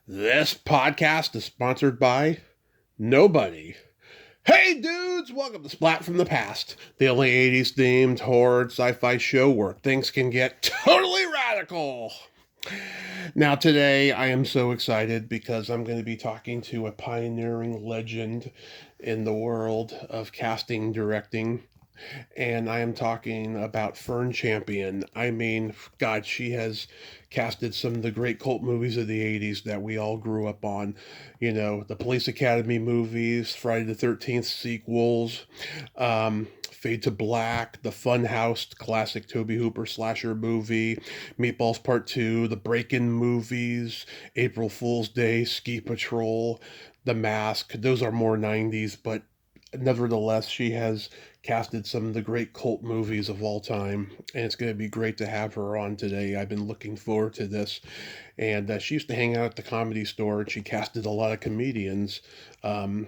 This podcast is sponsored by nobody. Hey dudes, welcome to Splat from the Past, the only 80s themed horror sci-fi show where things can get totally radical. Now today I am so excited because I'm going to be talking to a pioneering legend in the world of casting directing, and I am talking about Fern Champion. I mean, God, she has casted some of the great cult movies of the 80s that we all grew up on. You know, the Police Academy movies, Friday the 13th sequels, Fade to Black, the Funhouse classic Toby Hooper slasher movie, Meatballs Part 2, the Breakin movies, April Fool's Day, Ski Patrol, The Mask. Those are more 90s, but nevertheless, she has casted some of the great cult movies of all time, and it's going to be great to have her on today. I've been looking forward to this, and she used to hang out at the Comedy Store, and she casted a lot of comedians um,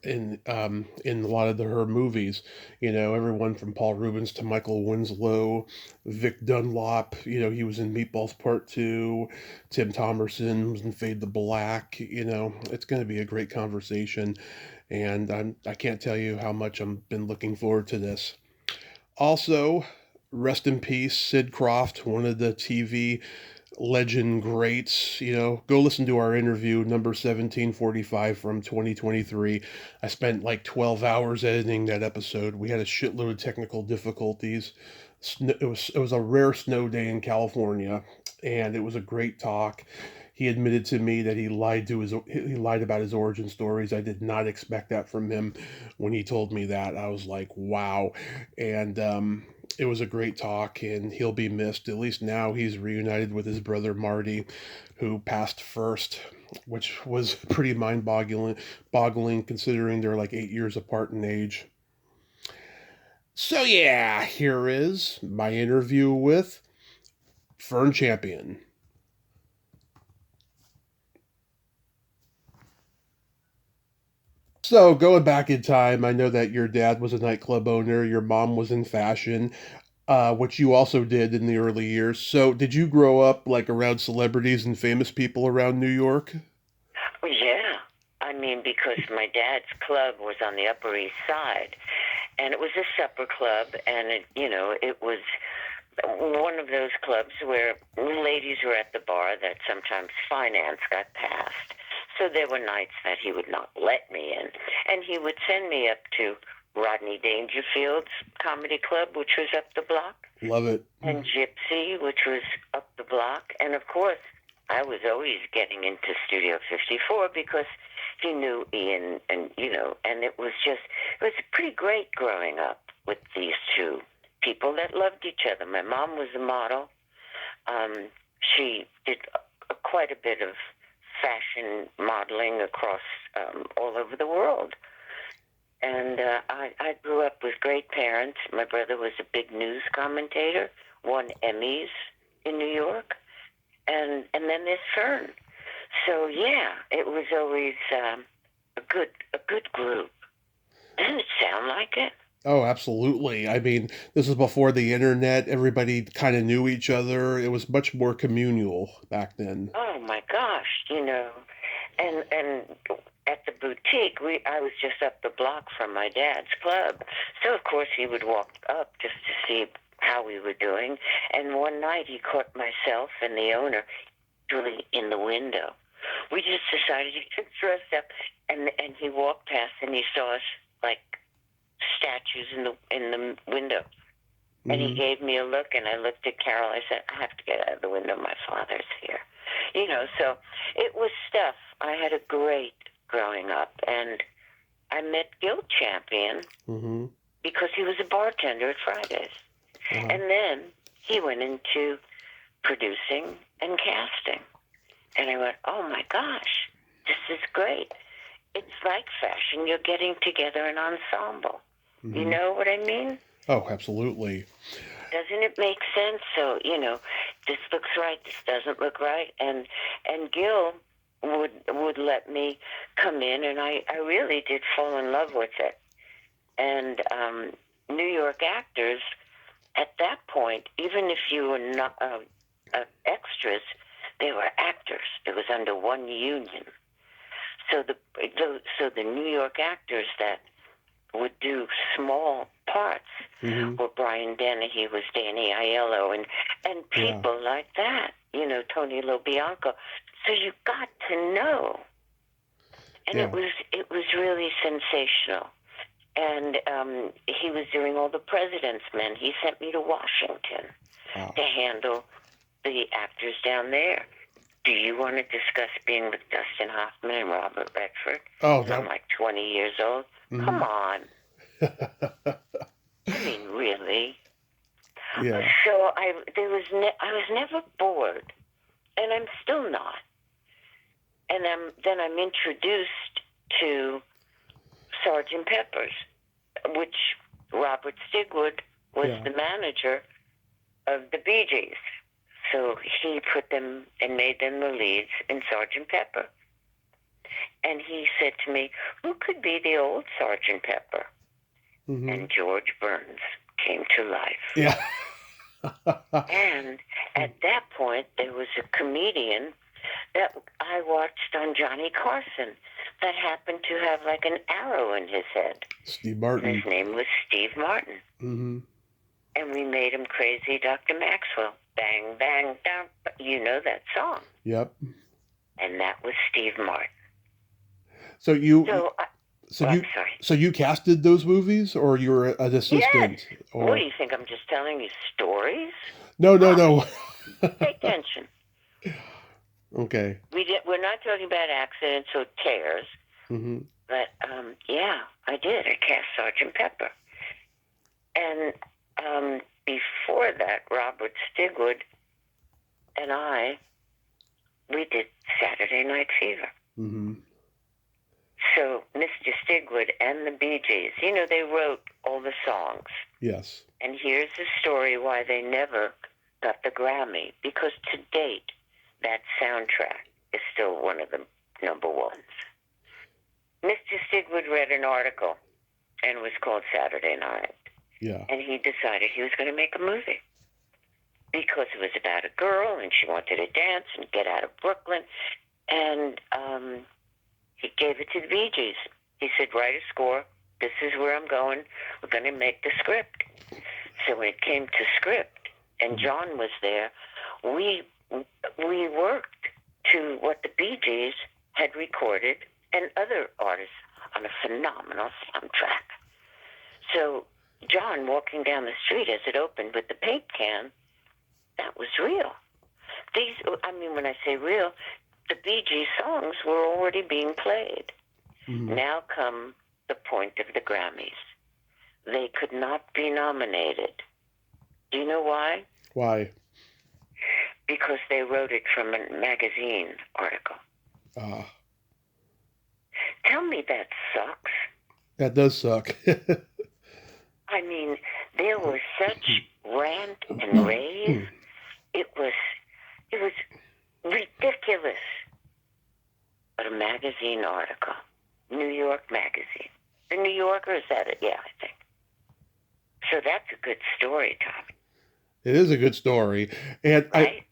in a lot of her movies. You know, everyone from Paul Rubens to Michael Winslow, Vic Dunlop. You know, he was in Meatballs Part Two. Tim Thomerson was in Fade to Black. You know, it's going to be a great conversation, and I can't tell you how much I've been looking forward to this. Also, rest in peace, Sid Croft, one of the TV legend greats. You know, go listen to our interview, number 1745 from 2023. I spent like 12 hours editing that episode. We had a shitload of technical difficulties. It was a rare snow day in California, and it was a great talk. He admitted to me that he lied about his origin stories. I did not expect that from him. When he told me that, I was like, wow. And it was a great talk, and he'll be missed. At least now he's reunited with his brother Marty, who passed first, which was pretty boggling considering they're like 8 years apart in age. So yeah, here is my interview with Fern Champion. So, going back in time, I know that your dad was a nightclub owner, your mom was in fashion, which you also did in the early years. So, did you grow up like around celebrities and famous people around New York? Well, yeah. I mean, because my dad's club was on the Upper East Side, and it was a supper club, and it was one of those clubs where ladies were at the bar that sometimes finance got passed. So there were nights that he would not let me in, and he would send me up to Rodney Dangerfield's comedy club, which was up the block, Love it. and Gypsy, which was up the block. And of course, I was always getting into Studio 54 because he knew Ian, and it was pretty great growing up with these two people that loved each other. My mom was a model. She did quite a bit of fashion modeling across all over the world. And I grew up with great parents. My brother was a big news commentator, won Emmys in New York, and then there's Fern. So yeah, it was always a good group. Doesn't it sound like it? Oh, absolutely. I mean, this was before the internet. Everybody kind of knew each other. It was much more communal back then. Oh my gosh, and at the boutique, I was just up the block from my dad's club, so of course he would walk up just to see how we were doing. And one night he caught myself and the owner really in the window. We just decided to get dressed up, and he walked past and he saw us like statues in the window. And he gave me a look, and I looked at Carol. I said, I have to get out of the window. My father's here. So it was stuff. I had a great growing up. And I met Gil Champion Mm-hmm. because he was a bartender at Fridays. Uh-huh. And then he went into producing and casting. And I went, oh, my gosh, this is great. It's like fashion. You're getting together an ensemble. Mm-hmm. You know what I mean? Oh, absolutely. Doesn't it make sense? So, this looks right, this doesn't look right. And Gil would let me come in, and I really did fall in love with it. And New York actors, at that point, even if you were not extras, they were actors. It was under one union. So the New York actors that would do small parts were Brian Dennehy, was Danny Aiello, and people like that, Tony LoBianco. So you got to know. And it was really sensational. And he was doing all the President's Men. He sent me to Washington to handle the actors down there. Do you want to discuss being with Dustin Hoffman and Robert Redford? Oh, I'm like 20 years old. Come on. I mean, really? Yeah. So I was never bored, and I'm still not. And then I'm introduced to Sergeant Pepper's, which Robert Stigwood was the manager of the Bee Gees. So he put them and made them the leads in Sergeant Pepper. And he said to me, who could be the old Sergeant Pepper? And George Burns came to life. Yeah. And at that point, there was a comedian that I watched on Johnny Carson that happened to have like an arrow in his head. Steve Martin. And his name was Steve Martin. And we made him Crazy Dr. Maxwell. Bang, bang, down. You know that song. Yep. And that was Steve Martin. So you... I'm sorry. So you casted those movies, or you were an assistant? Yes. Or... What do you think? I'm just telling you stories? No. Pay attention. Okay. We're not talking about accidents or tears. But I did. I cast Sergeant Pepper. And before that, Robert Stigwood and we did Saturday Night Fever. So Mr. Stigwood and the Bee Gees, they wrote all the songs. Yes. And here's the story why they never got the Grammy. Because to date, that soundtrack is still one of the number ones. Mr. Stigwood read an article, and it was called Saturday Night. Yeah. And he decided he was going to make a movie. Because it was about a girl, and she wanted to dance and get out of Brooklyn. And he gave it to the Bee Gees. He said, write a score. This is where I'm going. We're going to make the script. So when it came to script, and John was there, we worked to what the Bee Gees had recorded and other artists on a phenomenal soundtrack. So John walking down the street as it opened with the paint can, that was real. When I say real, the Bee Gees songs were already being played. Now come the point of the Grammys. They could not be nominated. Do you know why? Why? Because they wrote it from a magazine article. Tell me that sucks. That does suck. I mean, there was such rant and rave. It was ridiculous. But a magazine article, New York Magazine. The New Yorker, is that it? Yeah, I think. So that's a good story, Tommy. It is a good story. And right?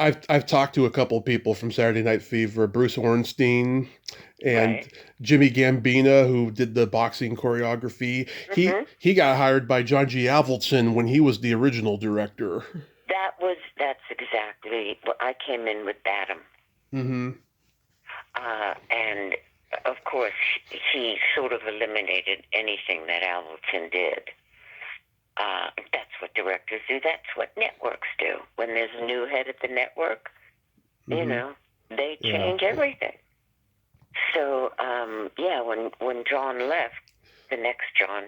I've talked to a couple people from Saturday Night Fever, Bruce Ornstein and Jimmy Gambino, who did the boxing choreography. He got hired by John G. Avildsen when he was the original director. That's exactly what I came in with Badham. And of course, he sort of eliminated anything that Avildsen did. That's what directors do. That's what networks do. When there's a new head at the network, they change everything. So, when John left, the next John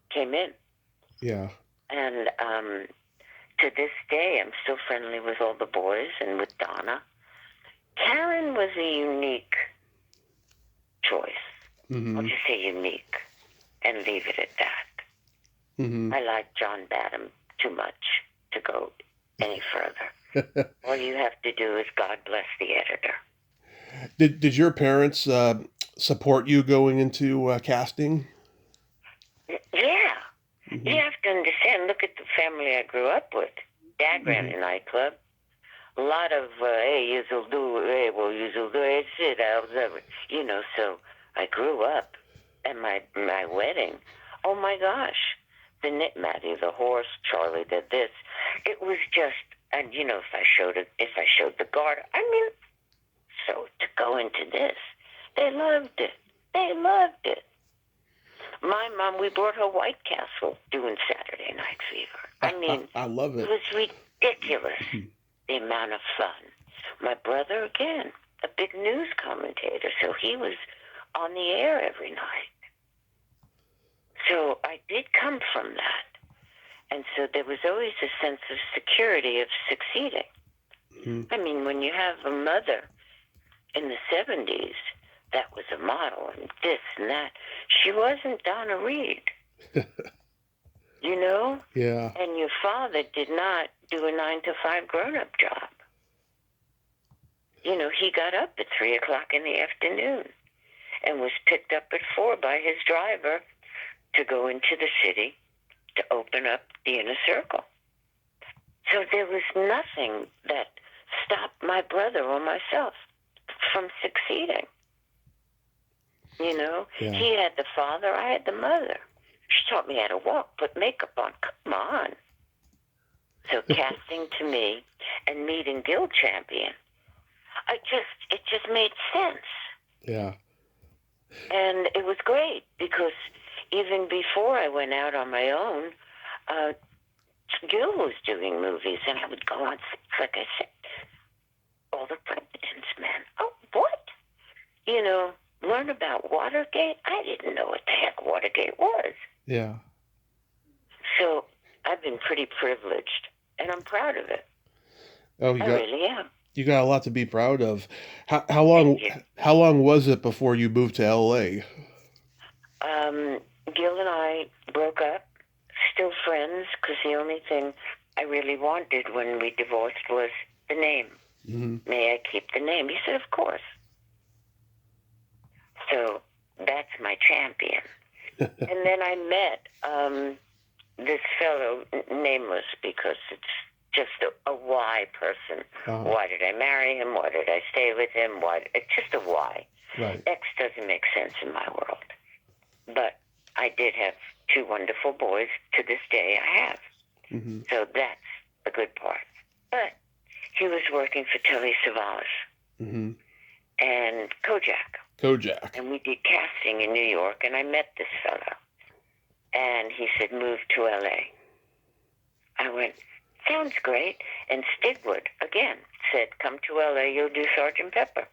came in. Yeah. And to this day, I'm still friendly with all the boys and with Donna. Karen was a unique choice. I'll just say unique and leave it at that. I like John Badham too much to go any further. All you have to do is God bless the editor. Did your parents support you going into casting? Yeah. You have to understand, look at the family I grew up with. Dad ran a nightclub. a lot of, hey, you'll do, hey, well, you'll do, hey, shit, you know, so I grew up, and my wedding, oh my gosh, the Knit Maddie, the horse, Charlie did this. It was just, and you know, if I showed the garter, I mean, so to go into this, they loved it. They loved it. My mom, we brought her White Castle doing Saturday Night Fever. I mean, I love it. It was ridiculous, the amount of fun. My brother, again, a big news commentator, so he was on the air every night. So I did come from that. And so there was always a sense of security of succeeding. Mm-hmm. I mean, when you have a mother in the 70s that was a model and this and that, she wasn't Donna Reed. You know? Yeah. And your father did not do a 9-to-5 grown-up job. You know, he got up at 3 o'clock in the afternoon and was picked up at 4 by his driver to go into the city to open up the inner circle. So there was nothing that stopped my brother or myself from succeeding. You know, yeah. He had the father, I had the mother. She taught me how to walk, put makeup on. Come on. So casting to me and meeting Fern Champion, it just made sense. Yeah. And it was great because even before I went out on my own, Gil was doing movies, and I would go on, like I said, all the presidents, man. Oh, what? You know, learn about Watergate? I didn't know what the heck Watergate was. Yeah. So I've been pretty privileged, and I'm proud of it. Oh, I really am. You got a lot to be proud of. How long was it before you moved to L.A.? Gil and I broke up, still friends, because the only thing I really wanted when we divorced was the name. Mm-hmm. May I keep the name? He said, of course. So that's my champion. And then I met this fellow, nameless, because it's just a why person. Uh-huh. Why did I marry him? Why did I stay with him? It's just a why. Right. X doesn't make sense in my world. But I did have 2 wonderful boys. To this day, I have. Mm-hmm. So that's a good part. But he was working for Telly Savalas and Kovac. And we did casting in New York, and I met this fellow. And he said, move to L.A. I went, sounds great. And Stigwood, again, said, come to L.A., you'll do Sgt. Pepper.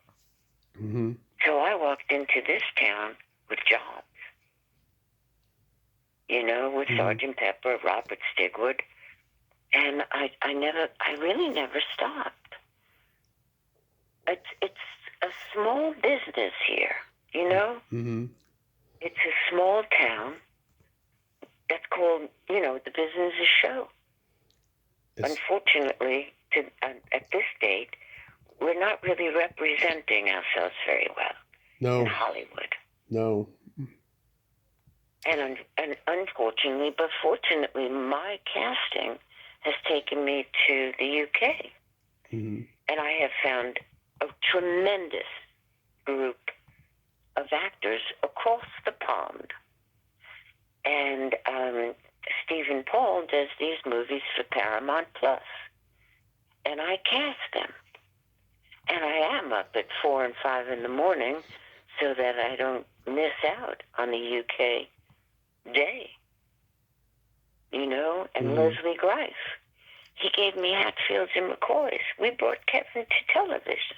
Mm-hmm. So I walked into this town with jobs. You know, with Sgt. Pepper, Robert Stigwood. And I really never stopped. It's a small business here, you know? Mm-hmm. It's a small town that's called, you know, the business is show. Unfortunately, at this date, we're not really representing ourselves very well in Hollywood. No. And unfortunately, but fortunately, my casting has taken me to the UK. Mm-hmm. And I have found a tremendous group of actors across the pond. And Stephen Paul does these movies for Paramount Plus. And I cast them. And I am up at 4 and 5 in the morning so that I don't miss out on the UK day. You know? And Leslie Greif. He gave me Hatfields and McCoys. We brought Kevin to television.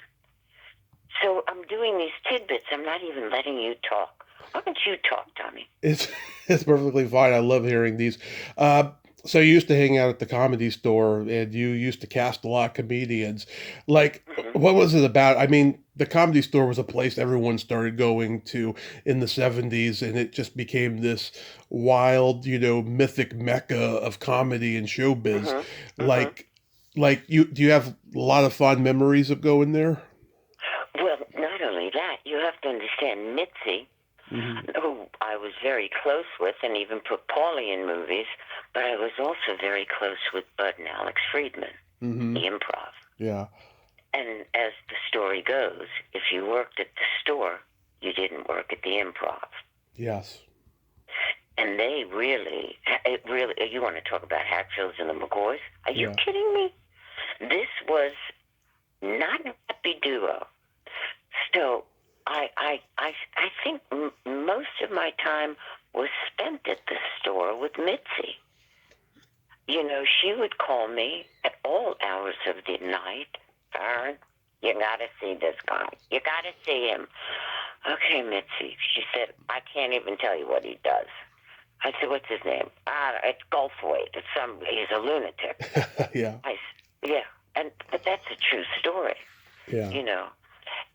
So I'm doing these tidbits. I'm not even letting you talk. Why don't you talk, Tommy? It's perfectly fine. I love hearing these. So you used to hang out at the Comedy Store, and you used to cast a lot of comedians. Like, what was it about? I mean, the Comedy Store was a place everyone started going to in the 70s, and it just became this wild, you know, mythic mecca of comedy and showbiz. Like do you have a lot of fond memories of going there? Well, not only that, you have to understand Mitzi, who I was very close with and even put Paulie in movies, but I was also very close with Bud and Alex Friedman, the Improv. Yeah. And as the story goes, if you worked at the store, you didn't work at the Improv. Yes. And it really, you want to talk about Hatfields and the McCoys? Are you kidding me? This was not a happy duo. So I think most of my time was spent at the store with Mitzi. You know, she would call me at all hours of the night. Fern, you got to see this guy. You got to see him. Okay, Mitzi. She said, I can't even tell you what he does. I said, what's his name? It's Goldthwait. He's a lunatic. Yeah. But that's a true story. Yeah. You know,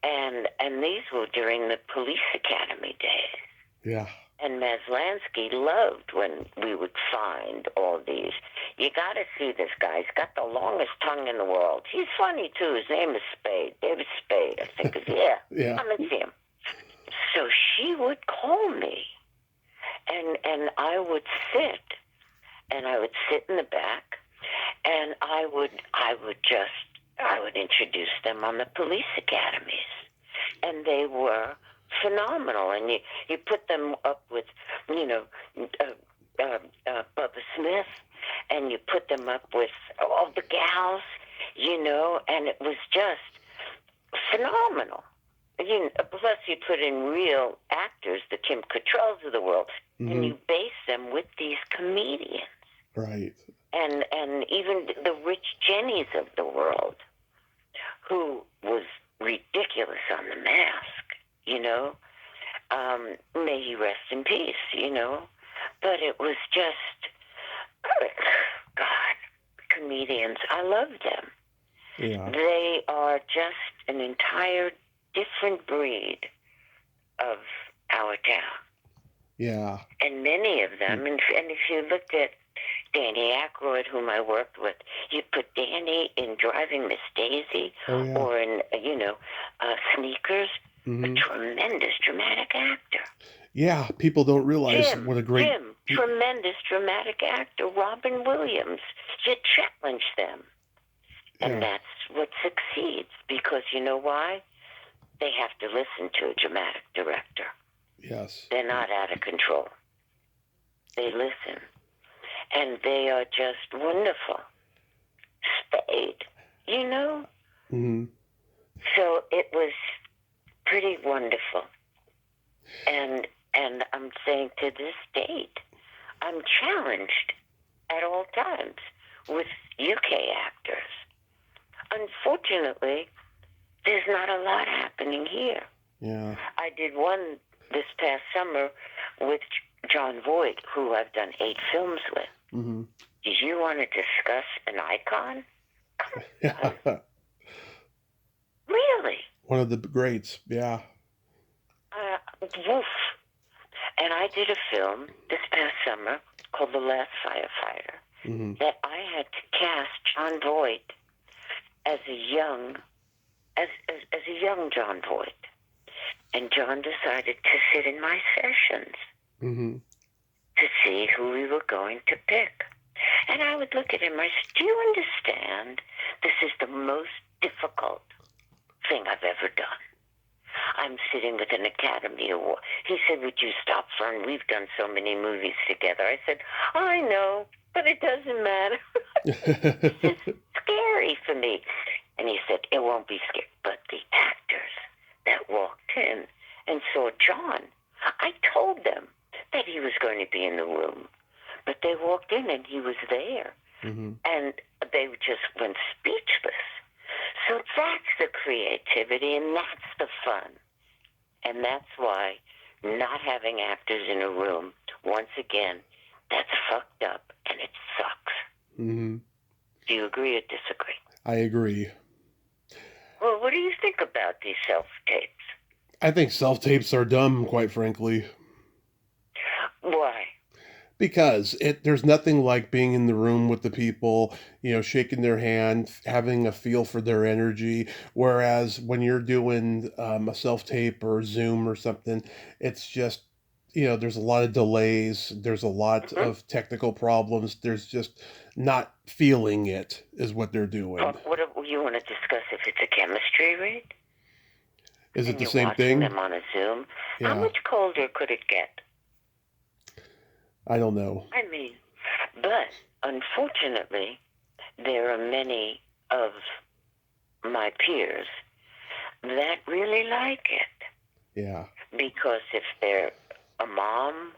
and these were during the police academy days. Yeah. And Maslansky loved when we would find all these. You got to see this guy. He's got the longest tongue in the world. He's funny too. His name is Spade. David Spade, I think. Yeah. Come and see him. So she would call me, and I would sit in the back, and I would introduce them on the police academies, and they were phenomenal. And you put them up with, Bubba Smith, and you put them up with all the gals, and it was just phenomenal. Plus you put in real actors, the Kim Cattralls of the world, and you base them with these comedians. Right. And even the Rich Jennies of the world, who was ridiculous on The Mask, may he rest in peace, But it was just, God, comedians, I love them. Yeah. They are just an entire different breed of our town. Yeah. And many of them, and if you looked at Danny Aykroyd, whom I worked with, you put Danny in Driving Miss Daisy, or in, Sneakers, a tremendous dramatic actor. Yeah, people don't realize what a great... Jim, tremendous dramatic actor. Robin Williams, you challenge them. And that's what succeeds, because you know why? They have to listen to a dramatic director. Yes. They're not out of control. They listen. And they are just wonderful. Spade, So it was pretty wonderful. And I'm saying to this date, I'm challenged at all times with UK actors. Unfortunately, there's not a lot happening here. Yeah. I did one this past summer with John Voight, who I've done 8 films with. Mm-hmm. Did you want to discuss an icon? Really? One of the greats, yeah. Woof. And I did a film this past summer called The Last Firefighter that I had to cast John Voight as a young John Voight. And John decided to sit in my sessions to see who we were going to pick. And I would look at him, I said, do you understand this is the most difficult thing I've ever done? I'm sitting with an Academy Award. He said, would you stop, Fern? We've done so many movies together. I said, I know, but it doesn't matter. It's scary for me. And he said, it won't be scary. But the actors that walked in and saw John, I told them that he was going to be in the room. But they walked in and he was there. And they just went speechless. So that's the creativity and that's the fun. And that's why not having actors in a room, once again, that's fucked up and it sucks. Do you agree or disagree? I agree. Well, what do you think about these self-tapes? I think self-tapes are dumb, quite frankly. Why? Because there's nothing like being in the room with the people, shaking their hand, having a feel for their energy. Whereas when you're doing a self-tape or Zoom or something, it's just, there's a lot of delays. There's a lot of technical problems. There's just not feeling it is what they're doing. What you want to discuss if it's a chemistry read? Is it And the you're same watching thing? them on a Zoom. Yeah. How much colder could it get? I don't know. I mean, but unfortunately, there are many of my peers that really like it. Yeah. Because if they're a mom,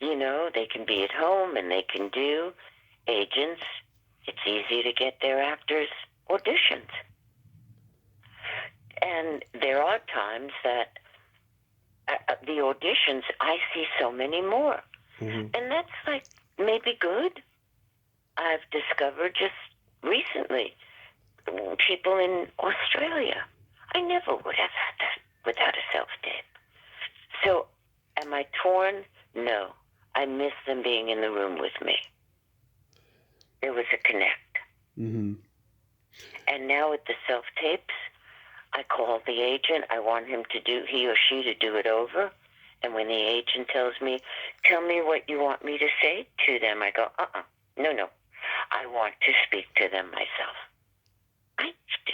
they can be at home and they can do agents. It's easy to get their actors auditions. And there are times that the auditions, I see so many more. Mm-hmm. And that's like maybe good. I've discovered just recently people in Australia. I never would have had that without a self-tape. So am I torn? No. I miss them being in the room with me. There was a connect. Mm-hmm. And now with the self-tapes, I call the agent. I want he or she to do it over. And when the agent tells me, tell me what you want me to say to them, I go, no. I want to speak to them myself. I do.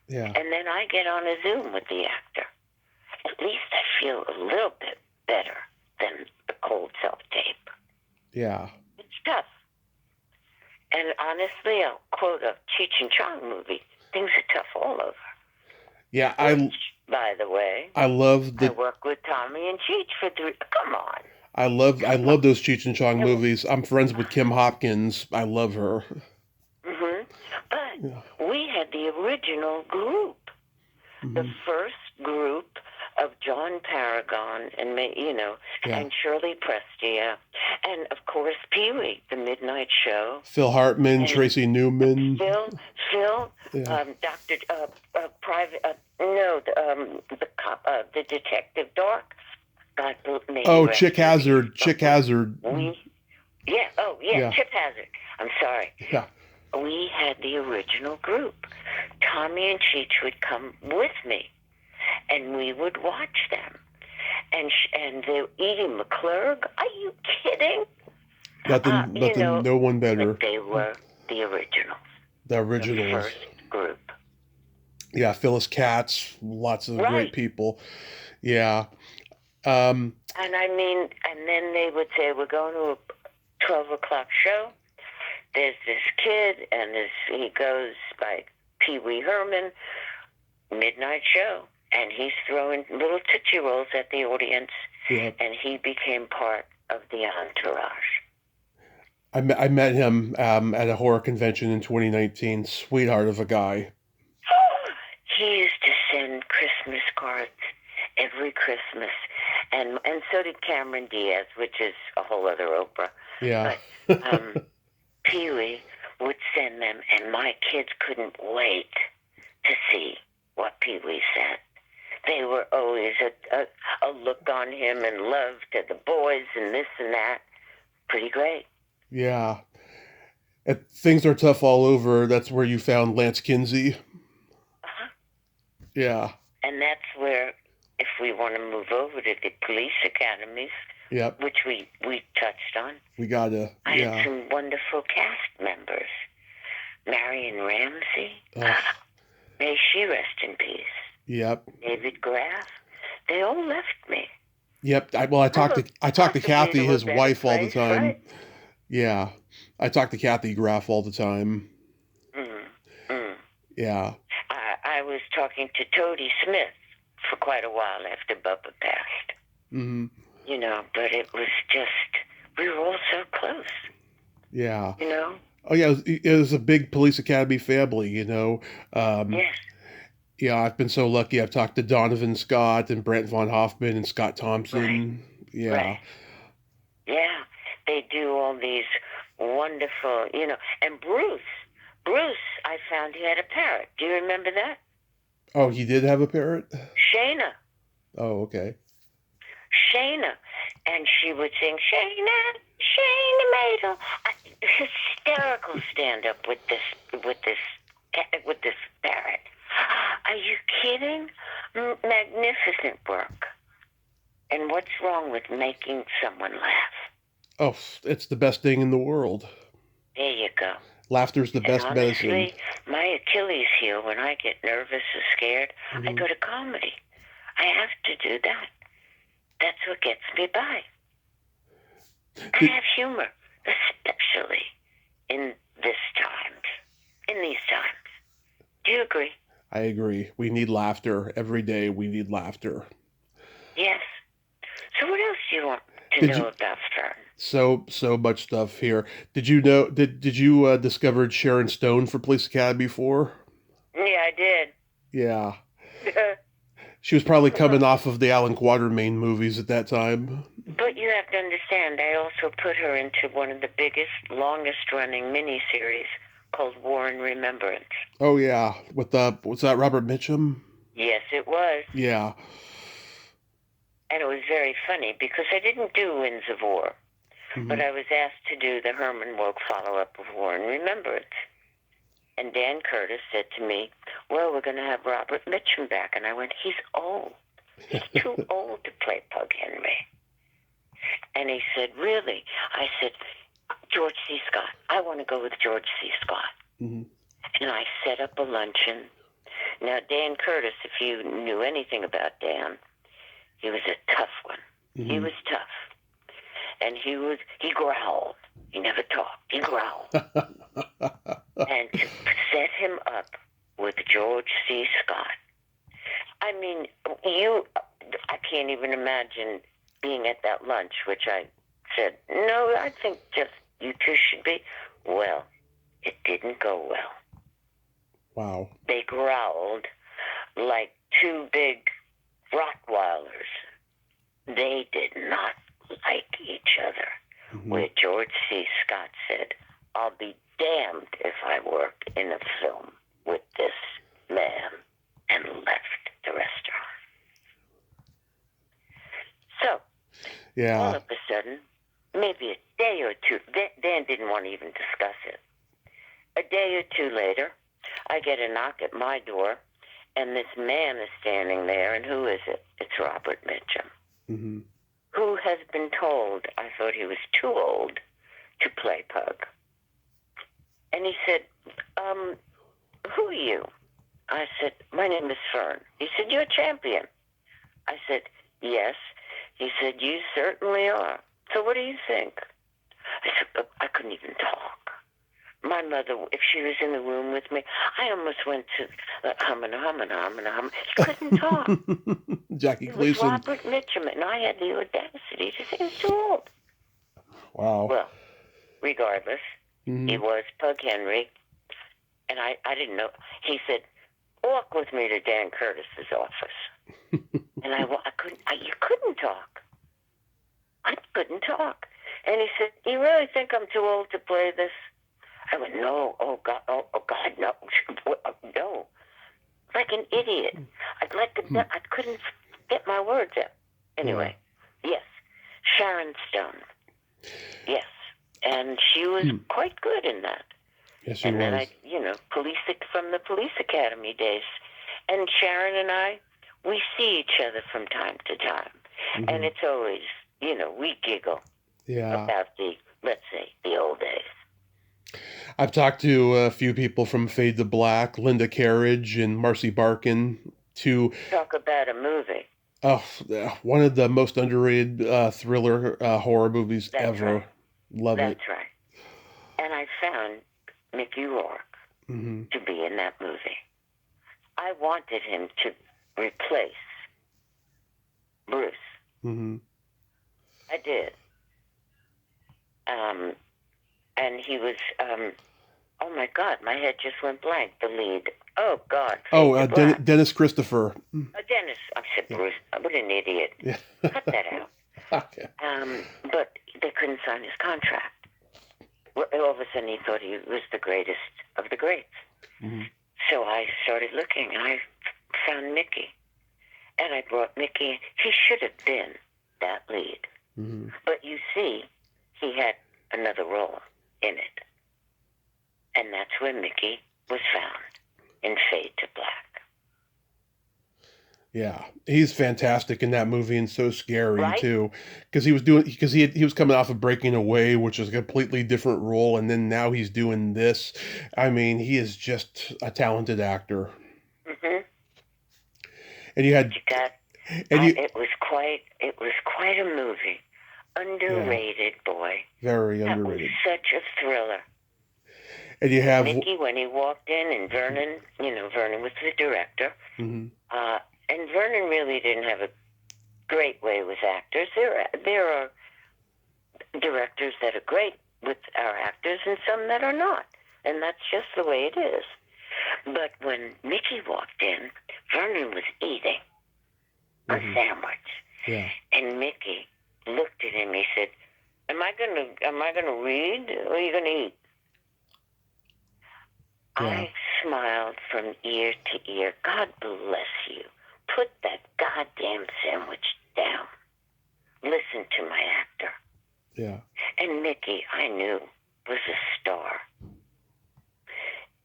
Yeah. And then I get on a Zoom with the actor. At least I feel a little bit better than the cold self-tape. Yeah. It's tough. And honestly, I'll quote a Cheech and Chong movie. Things are tough all over. Yeah, Which, by the way, I work with Tommy and Cheech for 3. Come on. I love those Cheech and Chong movies. I'm friends with Kim Hopkins. I love her. Mm-hmm. But we had the original group. Mm-hmm. The first group of John Paragon and and Shirley Prestia, and of course Pee-wee, the Midnight Show. Phil Hartman, Tracy Newman. Phil, Doctor the Detective Dark. God may Chick Hazard. Chip Hazard. Chip Hazard. I'm sorry. Yeah. We had the original group. Tommy and Cheech would come with me, and we would watch them. And they're eating McClurg. Are you kidding? No one better. But they were the originals. The originals. The first group. Yeah, Phyllis Katz, lots of great people. Yeah. And then they would say, we're going to a 12 o'clock show. There's this kid, and he goes by Pee Wee Herman, Midnight Show, and he's throwing little Tootsie Rolls at the audience, and he became part of the entourage. I met him at a horror convention in 2019. Sweetheart of a guy. He used to send Christmas cards every Christmas, and so did Cameron Diaz, which is a whole other Oprah. Yeah. But, Pee-wee would send them, and my kids couldn't wait to see what Pee-wee said. They were always a look on him and love to the boys and this and that. Pretty great. Yeah. Things are tough all over. That's where you found Lance Kinsey. Uh-huh. Yeah. And that's where, if we want to move over to the police academies, which we touched on. We gotta. I had some wonderful cast members. Marion Ramsey. May she rest in peace. Yep. David Graff. They all left me. Yep. I talked to Kathy, his wife, all the time. Right? Yeah. I talk to Kathy Graff all the time. Yeah. I was talking to Toadie Smith for quite a while after Bubba passed. Mm-hmm. But it was just, we were all so close. Yeah. Oh, yeah, it was a big police academy family, Yes. Yeah, I've been so lucky. I've talked to Donovan Scott and Brent Von Hoffman and Scott Thompson. Right. Yeah. Right. Yeah, they do all these wonderful, and Bruce, I found he had a parrot. Do you remember that? Oh, he did have a parrot? Shayna. Oh, okay. Shayna. And she would sing, Shayna Madel. Hysterical stand-up with this parrot. Are you kidding? Magnificent work. And what's wrong with making someone laugh? Oh, it's the best thing in the world. There you go. Laughter's the And best medicine. honestly, my Achilles heel, when I get nervous or scared, I go to comedy. I have to do that. That's what gets me by. I have humor, especially in these times. Do you agree? I agree. We need laughter. Every day we need laughter. Yes. So what else do you want to Did know you about Fern? so much stuff here. Did you know did you discovered Sharon Stone for Police Academy 4? Yeah, I Yeah. did. She was probably coming off of the Alan Quatermain movies at that time. But you have to understand, I also put her into one of the biggest, longest-running miniseries called War and Remembrance. Oh yeah, with was that Robert Mitchum? Yes, it was. Yeah. And it was very funny because I didn't do Winds of War, but I was asked to do the Herman Wouk follow-up of War and Remembrance. And Dan Curtis said to me, well, we're going to have Robert Mitchum back. And I went, he's old. He's too old to play Pug Henry. And he said, really? I said, George C. Scott. I want to go with George C. Scott. And I set up a luncheon. Now, Dan Curtis, if you knew anything about Dan, he was a tough one. He was tough. And he growled. He never talked. He growled. And to set him up with George C. Scott, I mean, I can't even imagine being at that lunch, which I said, no, I think just you two should be. Well, it didn't go well. Wow. They growled like two big Rottweilers. They did not like each other. Where George C. Scott said, I'll be damned if I work in a film with this man, and left the restaurant. So, all of a sudden, maybe a day or two, Dan didn't want to even discuss it. A day or two later, I get a knock at my door, and this man is standing there, and who is it? It's Robert Mitchum, who has been told I thought he was too old to play Pug. And he said, who are you? I said, my name is Fern. He said, you're a champion. I said, yes. He said, you certainly are. So what do you think? I said, I couldn't even talk. My mother, if she was in the room with me, I almost went to hum and hum and hum and hum. He couldn't talk. Jackie It was Gleason. Robert Mitchum, and I had the audacity to say he was too old. Wow. Well, regardless, he was Pug Henry, and I didn't know. He said, walk with me to Dan Curtis's office. And you couldn't talk. I couldn't talk. And he said, you really think I'm too old to play this? I went, no, oh God, no, no. Like an idiot. I couldn't get my words out. Anyway, yes, Sharon Stone. Yes, and she was quite good in that. Yes, she and was. then from the police academy days. And Sharon and I, we see each other from time to time. And it's always, we giggle about let's say, the old days. I've talked to a few people from Fade to Black, Linda Carriage and Marcy Barkin, Talk about a movie. Oh, one of the most underrated thriller horror movies ever. Right. Love it. That's right. And I found Mickey Rourke to be in that movie. I wanted him to replace Bruce. I did. And he was, oh my God, my head just went blank, the lead. Oh God. Dennis Christopher. Dennis. I said Bruce. What an idiot. Yeah. Cut that out. Okay. But they couldn't sign his contract. All of a sudden he thought he was the greatest of the greats. So I started looking, and I found Mickey. And I brought Mickey in. He should have been that lead. But you see, he had another role in it. And that's where Mickey was found, in Fade to Black. Yeah, he's fantastic in that movie and so scary right? too, because he was coming off of Breaking Away, which is a completely different role, and then now he's doing this. I mean, he is just a talented actor. Hmm. And you But had you got, and you it was quite a movie. yeah, Underrated, boy. very That was underrated. such a thriller. And you And have Mickey, when he walked in, and Vernon, Vernon was the director, mhm, and Vernon really didn't have a great way with actors. There are directors that are great with our actors and some that are not. And that's just the way it is. But when Mickey walked in, Vernon was eating a mhm, sandwich. yeah, And Mickey looked at him. He said, Am I gonna read or are you gonna eat? yeah, I smiled from ear to ear. God bless you. Put that goddamn sandwich down. Listen to my actor. yeah. And Mickey, I knew, was a star.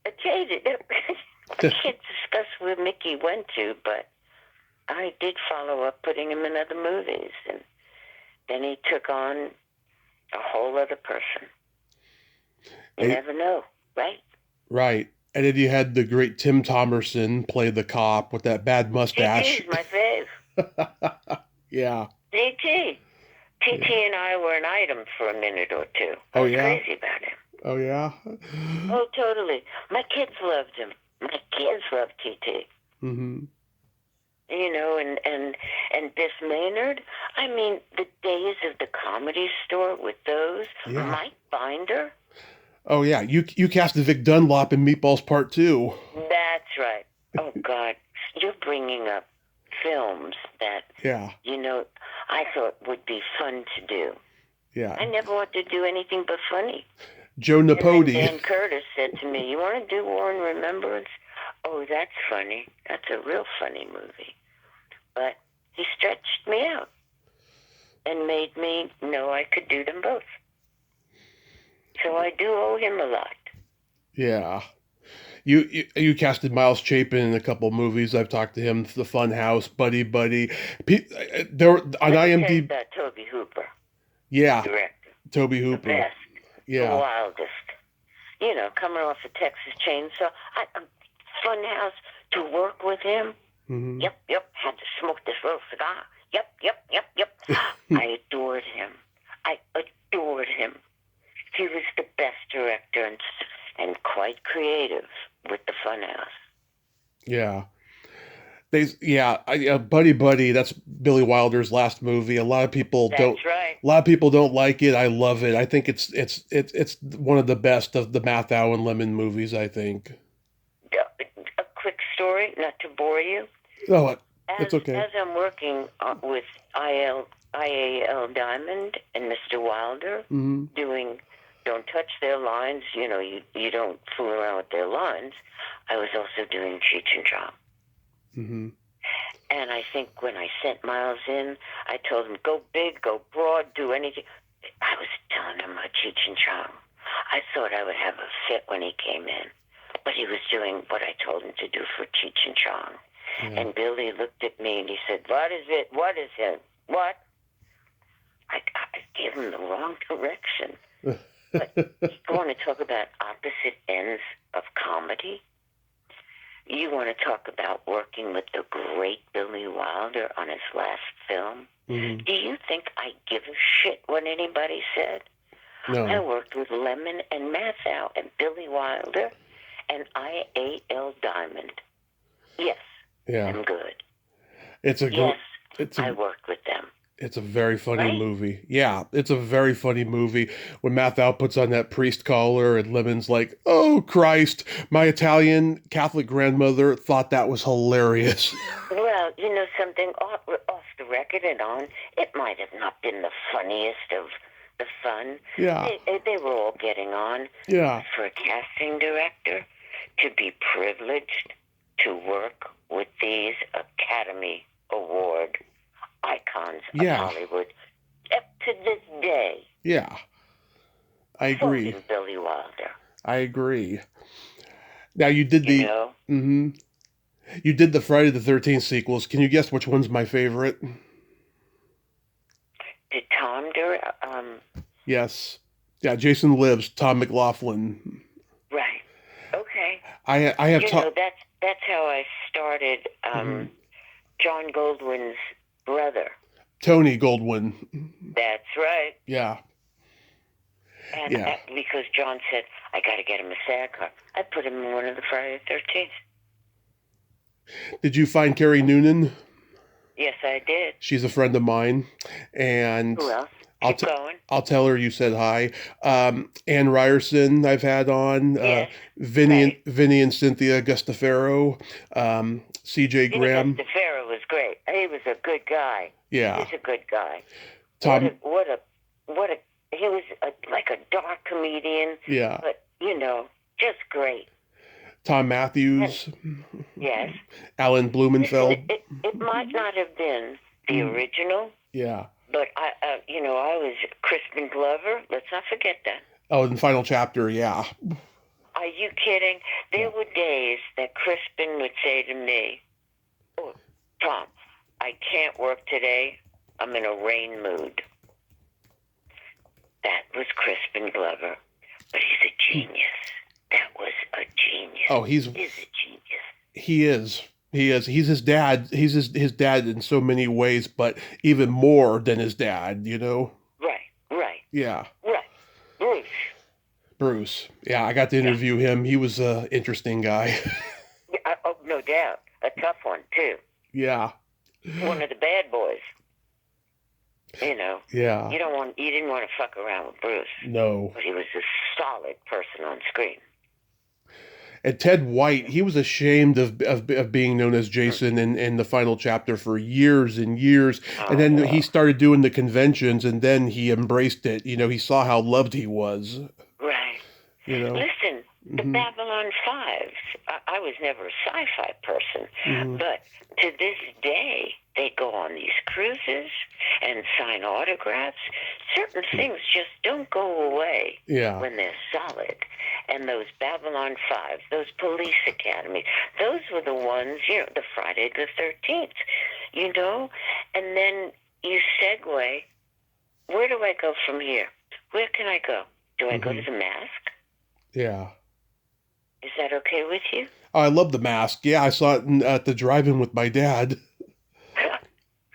Okay, I can't discuss where Mickey went to, but I did follow up putting him in other movies. And then he took on a whole other person. You And- never know, right? right. And then you had the great Tim Thomerson play the cop with that bad mustache. TT's my fave. Yeah, TT. TT yeah. and I were an item for a minute or two. I Oh was yeah, crazy about him. oh yeah. Oh, totally. My kids loved him. My kids loved TT. Hmm. And Biff Maynard. I mean, the days of the Comedy Store with those. Yeah. Mike Binder. Oh yeah. You casted Vic Dunlop in Meatballs Part Two. That's right. Oh, God. You're bringing up films that, Yeah, I thought would be fun to do. yeah. I never wanted to do anything but funny. Joe And then Napodi. Dan Curtis said to me, You want to do War and Remembrance? Oh, that's funny. That's a real funny movie. But he stretched me out and made me know I could do them both. So I do owe him a lot. Yeah. You casted Miles Chapin in a couple movies. I've talked to him. The Funhouse, Buddy Buddy. There on Let me tell you IMDb. about Toby Hooper, Yeah, director. Toby The Hooper. best. The Yeah. wildest. Coming off of Texas Chainsaw. Funhouse, to work with him. Hmm. Yep. Had to smoke this little cigar. Yep. I adored him. He was the best director and quite creative with the Funhouse. Yeah. Buddy Buddy. That's Billy Wilder's last movie. That's right. A lot of people don't like it. I love it. I think it's one of the best of the Mathau and Lemon movies. I think. A quick story, not to bore you. Oh, As it's okay. I'm working with IAL Diamond and Mr. Wilder, Hmm. doing Don't Touch Their Lines, you don't fool around with their lines. I was also doing Cheech and Chong. Hmm. And I think when I sent Miles in, I told him, go big, go broad, do anything. I was telling him about Cheech and Chong. I thought I would have a fit when he came in. But he was doing what I told him to do for Cheech and Chong. Yeah. And Billy looked at me and he said, What is it? What is it? What? I gave him the wrong direction. But you want to talk about opposite ends of comedy? You want to talk about working with the great Billy Wilder on his last film? Hmm. Do you think I give a shit what anybody said? No. I worked with Lemon and Mathau and Billy Wilder and IAL Diamond. Yes, Yeah. I'm good. It's a Yes, I a worked with them. it's a very funny Right? movie. Yeah, it's a very funny movie when Mathau puts on that priest collar and Lemon's like, "Oh Christ!" My Italian Catholic grandmother thought that was hilarious. Well, you know something, off the record and on, it might have not been the funniest of the fun. Yeah, They were all getting on. yeah, For a casting director to be privileged to work with these Academy Award icons of yeah, Hollywood up to this day. yeah. I agree. Quoting Billy Wilder. I agree. Now you did You the. know? Hmm. You did the Friday the 13th sequels. Can you guess which one's my favorite? Did Tom do it? Yes. Yeah, Jason Lives, Tom McLaughlin. Right. Okay. I have that's how I started. John Goldwyn's brother. Tony Goldwyn. That's right. Yeah. And because John said, I got to get him a SAG car, I put him in one of the Friday the 13th. Did you find Carrie Noonan? Yes, I did. She's a friend of mine. And who else? I'll tell her you said hi. Ann Ryerson I've had on. Yes. Vinny and Cynthia Gustafaro. CJ Graham. Gustafaro was great. He was a good guy. Yeah. He's a good guy. Tom. He was like a dark comedian. Yeah. But, just great. Tom Matthews. Yes. Alan Blumenfeld. It might not have been the original. Yeah. But I was Crispin Glover. Let's not forget that. Oh, in the final chapter, yeah. Are you kidding? There were days that Crispin would say to me, "Oh, Tom, I can't work today. I'm in a rain mood." That was Crispin Glover. But he's a genius. That was a genius. Oh, he's a genius. He is. He's his dad. He's his dad in so many ways, but even more than his dad, Right. Yeah. Right. Bruce. Yeah, I got to interview him. He was an interesting guy. No doubt. A tough one, too. Yeah. One of the bad boys. Yeah. You didn't want to fuck around with Bruce. No. But he was a solid person on screen. And Ted White, he was ashamed of being known as Jason in the final chapter for years and years. And then he started doing the conventions, and then he embraced it. He saw how loved he was. Right. Listen, the Babylon 5s, I was never a sci-fi person, but to this day, they go on these cruises and sign autographs. Certain things just don't go away when they're solid. And those Babylon 5s, those police academies, those were the ones, the Friday the 13th, and then you segue, where do I go from here? Where can I go? Do I go to the Mask? Yeah. Is that okay with you? Oh, I love the Mask. Yeah, I saw it at the drive-in with my dad.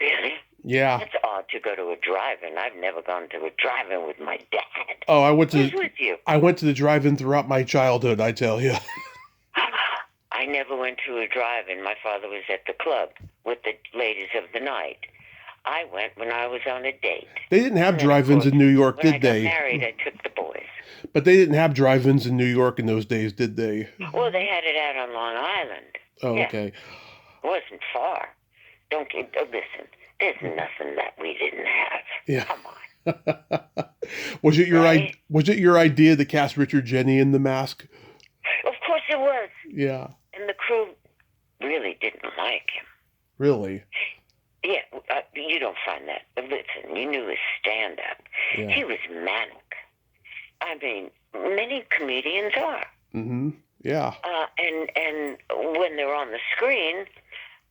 Really? Yeah. It's odd to go to a drive-in. I've never gone to a drive-in with my dad. Oh, I went to. Who's with you? I went to the drive-in throughout my childhood. I tell you. I never went to a drive-in. My father was at the club with the ladies of the night. I went when I was on a date. They didn't have drive-ins in New York, did they? When I got married, I took the boys. But they didn't have drive-ins in New York in those days, did they? Well, they had it out on Long Island. Oh, okay. It wasn't far. Listen, there's nothing that we didn't have. Yeah. Come on. Was it your idea to cast Richard Jeni in The Mask? Of course it was. Yeah. And the crew really didn't like him. Really? Yeah, you don't find that. But listen, you knew his stand-up. Yeah. He was manic. I mean, many comedians are. Mm-hmm. Yeah. And when they're on the screen,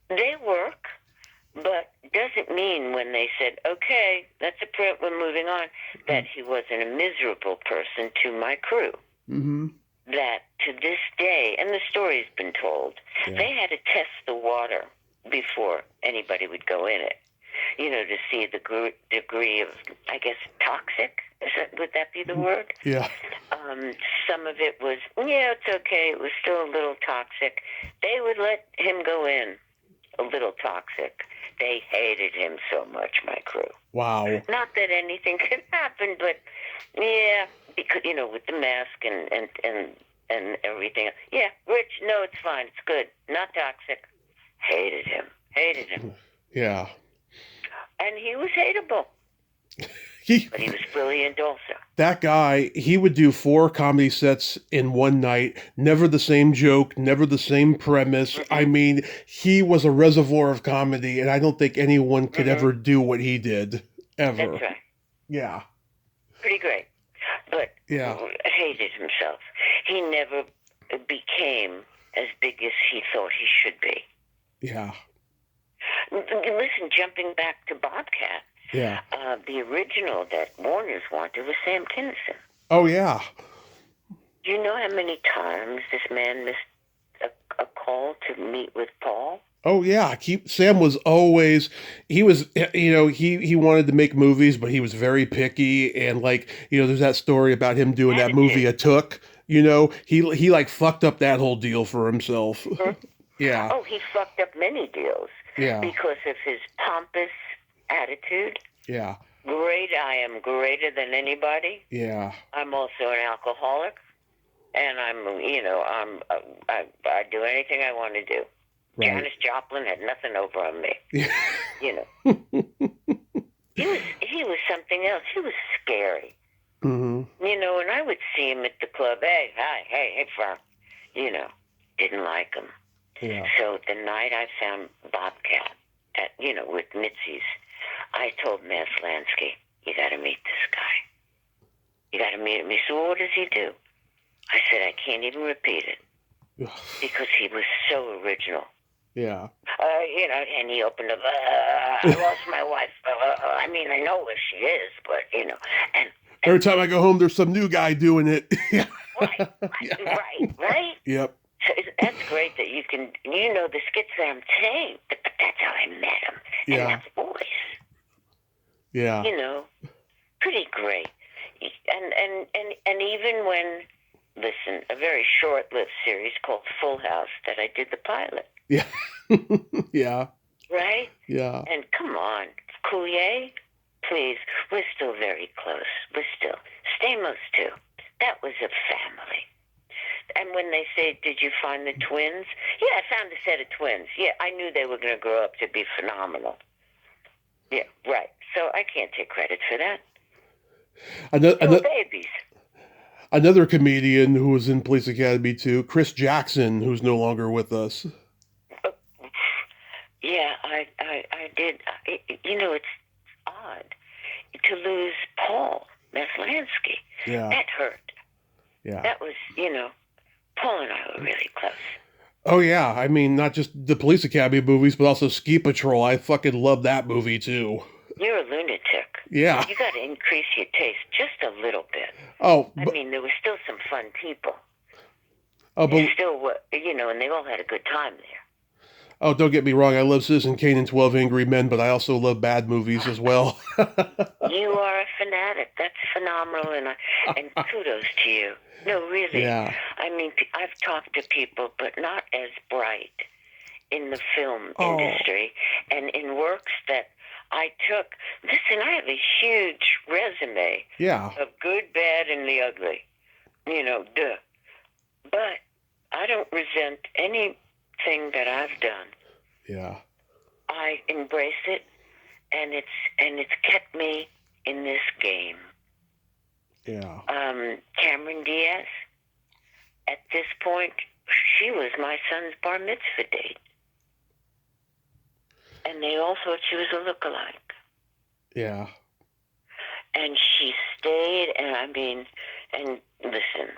they work, but doesn't mean when they said, okay, that's a print, we're moving on, that he wasn't a miserable person to my crew. Mm-hmm. That to this day, and the story's been told, they had to test the water before anybody would go in it, to see the degree of, I guess, toxic. Would that be the word? Yeah. Some of it was, it's okay. It was still a little toxic. They would let him go in, a little toxic. They hated him so much, my crew. Wow. Not that anything could happen, but because with the mask and everything. Yeah, Rich, no, it's fine. It's good. Not toxic. Hated him. Yeah. And he was hateable. But he was brilliant also. That guy, he would do 4 comedy sets in one night, never the same joke, never the same premise. Mm-hmm. I mean, he was a reservoir of comedy, and I don't think anyone could ever do what he did, ever. That's right. Yeah. Pretty great. But hated himself. He never became as big as he thought he should be. Yeah. Listen, jumping back to Bobcat, Yeah. the original that Warner's wanted was Sam Kinison. Oh, yeah. Do you know how many times this man missed a call to meet with Paul? Oh yeah, Sam was always he wanted to make movies, but he was very picky and like there's that story about him doing that movie Attitude. It Took. He like fucked up that whole deal for himself. Hmm? Yeah, Oh, he fucked up many deals yeah, because of his pompous attitude. yeah, Great, I am greater than anybody. yeah. I'm also an alcoholic, and I do anything I want to do. Right. Janis Joplin had nothing over on me. Yeah. You know, he was something else. He was scary. Hmm. And I would see him at the club. Hey, hi, hey, Fern. Didn't like him. Yeah. So the night I found Bobcat with Mitzi's, I told Maslansky, you got to meet this guy. You got to meet him. He said, well, what does he do? I said, I can't even repeat it because he was so original. Yeah. And he opened up, I lost my wife. I mean, I know where she is, but, and every time I go home, there's some new guy doing it. Right. Yep. So that's great that you can, the skits that I'm saying, but that's how I met him. And Yeah. that voice. Yeah. Pretty great. And even when, listen, a very short-lived series called Full House that I did the pilot. Yeah. Yeah. Right? Yeah. And come on, Coulier, please, we're still very close. We're still. Stamos, too. That was a family. And when they say, did you find the twins? Yeah, I found a set of twins. Yeah, I knew they were going to grow up to be phenomenal. Yeah, right. So I can't take credit for that. Still babies. Another comedian who was in Police Academy too, Chris Jackson, who's no longer with us. Yeah, I did. It's odd to lose Paul Maslansky. Yeah. That hurt. Yeah. That was, Paul and I were really close. Oh yeah, I mean not just the Police Academy movies, but also Ski Patrol. I fucking love that movie too. You're a lunatic. Yeah. You got to increase your taste just a little bit. Oh, I mean, there were still some fun people. Oh, but still were, and they all had a good time there. Oh, don't get me wrong. I love Citizen Kane and 12 Angry Men, but I also love bad movies as well. You are a fanatic. That's phenomenal, and kudos to you. No, really. Yeah. I mean, I've talked to people, but not as bright in the film industry and in works that I took. Listen, I have a huge resume of good, bad, and the ugly. But I don't resent anything that I've done. Yeah. I embrace it, and it's kept me in this game. Yeah. Cameron Diaz, at this point, she was my son's bar mitzvah date. And they all thought she was a lookalike. Yeah. And she stayed, and listen,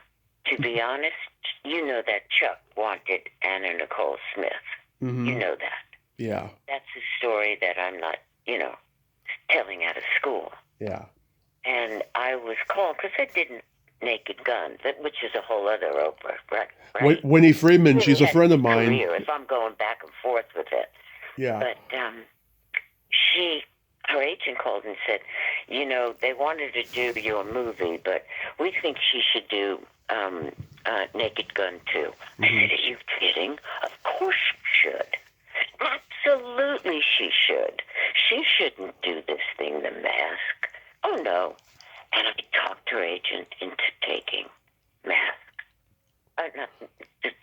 to be honest, you know that Chuck wanted Anna Nicole Smith. Mm-hmm. You know that. Yeah. That's a story that I'm not, telling out of school. Yeah. And I was called, because I did Naked Gun, which is a whole other Oprah, right? Winnie Freeman, she's a friend of mine. Career, if I'm going back and forth with it. Yeah. But her agent called and said, they wanted to do your movie, but we think she should do Naked Gun too. Mm-hmm. I said, are you kidding? Of course she should. Absolutely she should. She shouldn't do this thing, The Mask. Oh, no. And I talked her agent into taking Mask.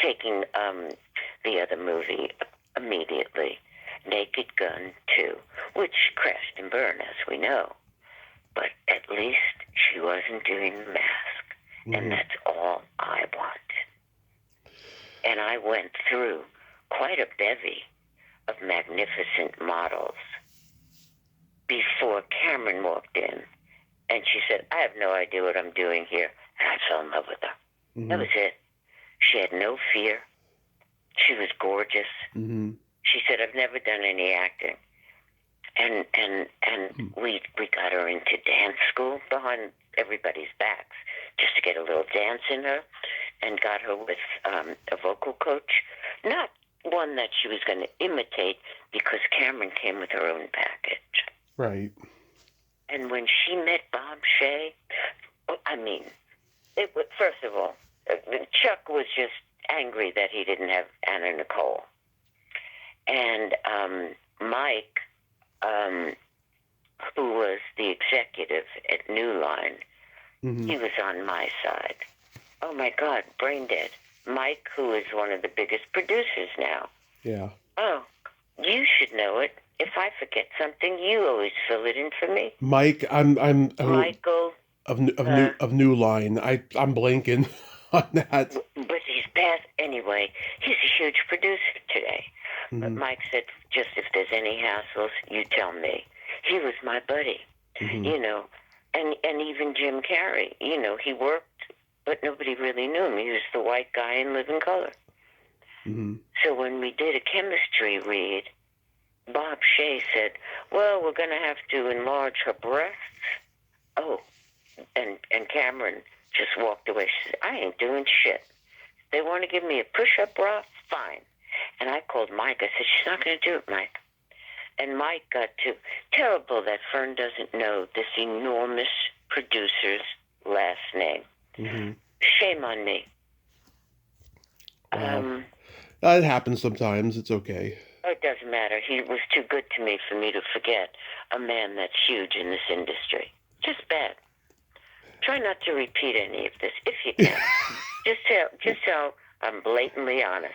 Taking the other movie immediately. Naked Gun 2, which crashed and burned, as we know. But at least she wasn't doing The Mask. Mm-hmm. And that's all I want. And I went through quite a bevy of magnificent models before Cameron walked in. And she said, I have no idea what I'm doing here. And I fell in love with her. Mm-hmm. That was it. She had no fear. She was gorgeous. Mm-hmm. She said, I've never done any acting. And we got her into dance school behind everybody's backs just to get a little dance in her, and got her with a vocal coach. Not one that she was going to imitate, because Cameron came with her own package. Right. And when she met Bob Shea, I mean, first of all, Chuck was just angry that he didn't have Anna Nicole. And Mike, who was the executive at New Line, he was on my side. Oh, my God, brain dead. Mike, who is one of the biggest producers now. Yeah. Oh, you should know it. If I forget something, you always fill it in for me. Mike, Michael of New Line. I'm blanking on that. But he's past anyway. He's a huge producer today. But Mike said, just if there's any hassles, you tell me. He was my buddy, you know. And even Jim Carrey, you know, he worked, but nobody really knew him. He was the white guy in Living Color. So when we did a chemistry read, Bob Shea said, well, we're going to have to enlarge her breasts. Oh, and Cameron just walked away. She said, I ain't doing shit. They want to give me a push-up bra? Fine. And I called Mike. I said, she's not going to do it, Mike. And Mike got to, terrible that Fern doesn't know this enormous producer's last name. Shame on me. Wow. It happens sometimes. It's okay. It doesn't matter. He was too good to me for me to forget a man that's huge in this industry. Just bad. Try not to repeat any of this, if you can. just so I'm blatantly honest.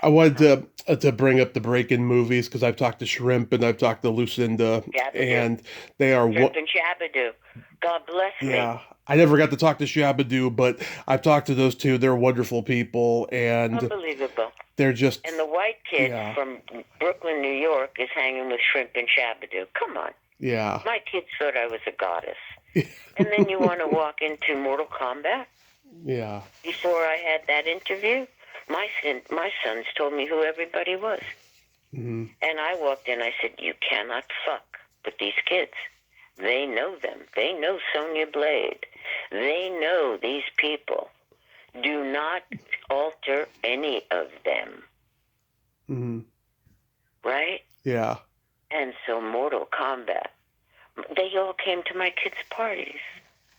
I wanted to bring up the Breakin movies, because I've talked to Shrimp and I've talked to Lucinda, and they are Shrimp and Shabadoo. God bless me. Yeah, I never got to talk to Shabadoo, but I've talked to those two. They're wonderful people, and unbelievable. They're just, and the white kid from Brooklyn, New York, is hanging with Shrimp and Shabadoo. Come on. Yeah. My kids thought I was a goddess. And then you want to walk into Mortal Kombat? Yeah. Before I had that interview, my sons told me who everybody was. And I walked in, I said, you cannot fuck with these kids. They know them. They know Sonya Blade. They know these people. Do not alter any of them. Right? Yeah. And so Mortal Kombat, they all came to my kids' parties.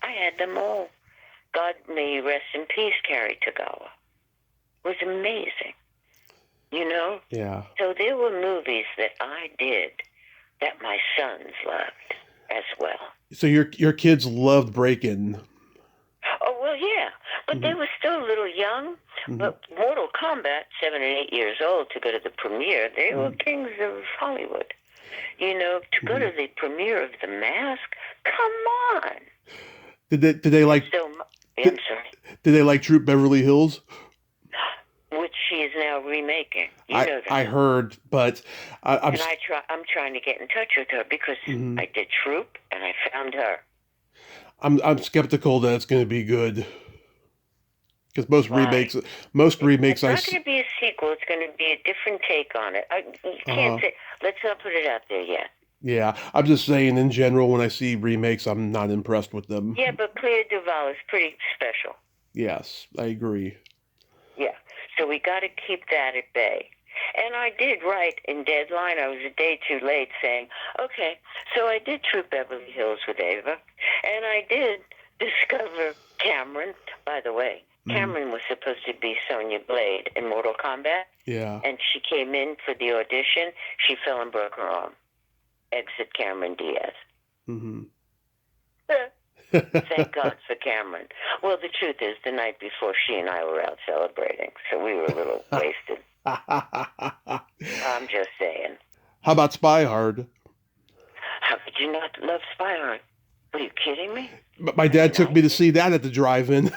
I had them all. God may rest in peace, Carrie Tagawa. It was amazing. You know? Yeah. So there were movies that I did that my sons loved as well. So your kids loved Breakin. Oh, well, yeah. But they were still a little young. But Mortal Kombat, 7 and 8 years old, to go to the premiere, they were kings of Hollywood. You know, to go to the premiere of The Mask, come on. Did they like? I'm sorry. Did they like Troop Beverly Hills? Which she is now remaking. You know that. I heard, but I'm trying to get in touch with her because I did Troop and I found her. I'm skeptical that it's going to be good. Because most remakes It's not going to be a sequel. It's going to be a different take on it. You can't say. Let's not put it out there yet. Yeah, I'm just saying in general, when I see remakes, I'm not impressed with them. Yeah, but Clea Duvall is pretty special. Yes, I agree. Yeah, so we got to keep that at bay. And I did write in Deadline, I was a day too late, saying, okay, so I did Troop Beverly Hills with Ava, and I did discover Cameron. By the way, Cameron was supposed to be Sonya Blade in Mortal Kombat. Yeah. And she came in for the audition. She fell and broke her arm. Exit Cameron Diaz. Thank God for Cameron. Well, the truth is, the night before, she and I were out celebrating, so we were a little wasted. I'm just saying. How about Spy Hard? How could you not love Spy Hard? Are you kidding me? But my dad took me to see that at the drive-in.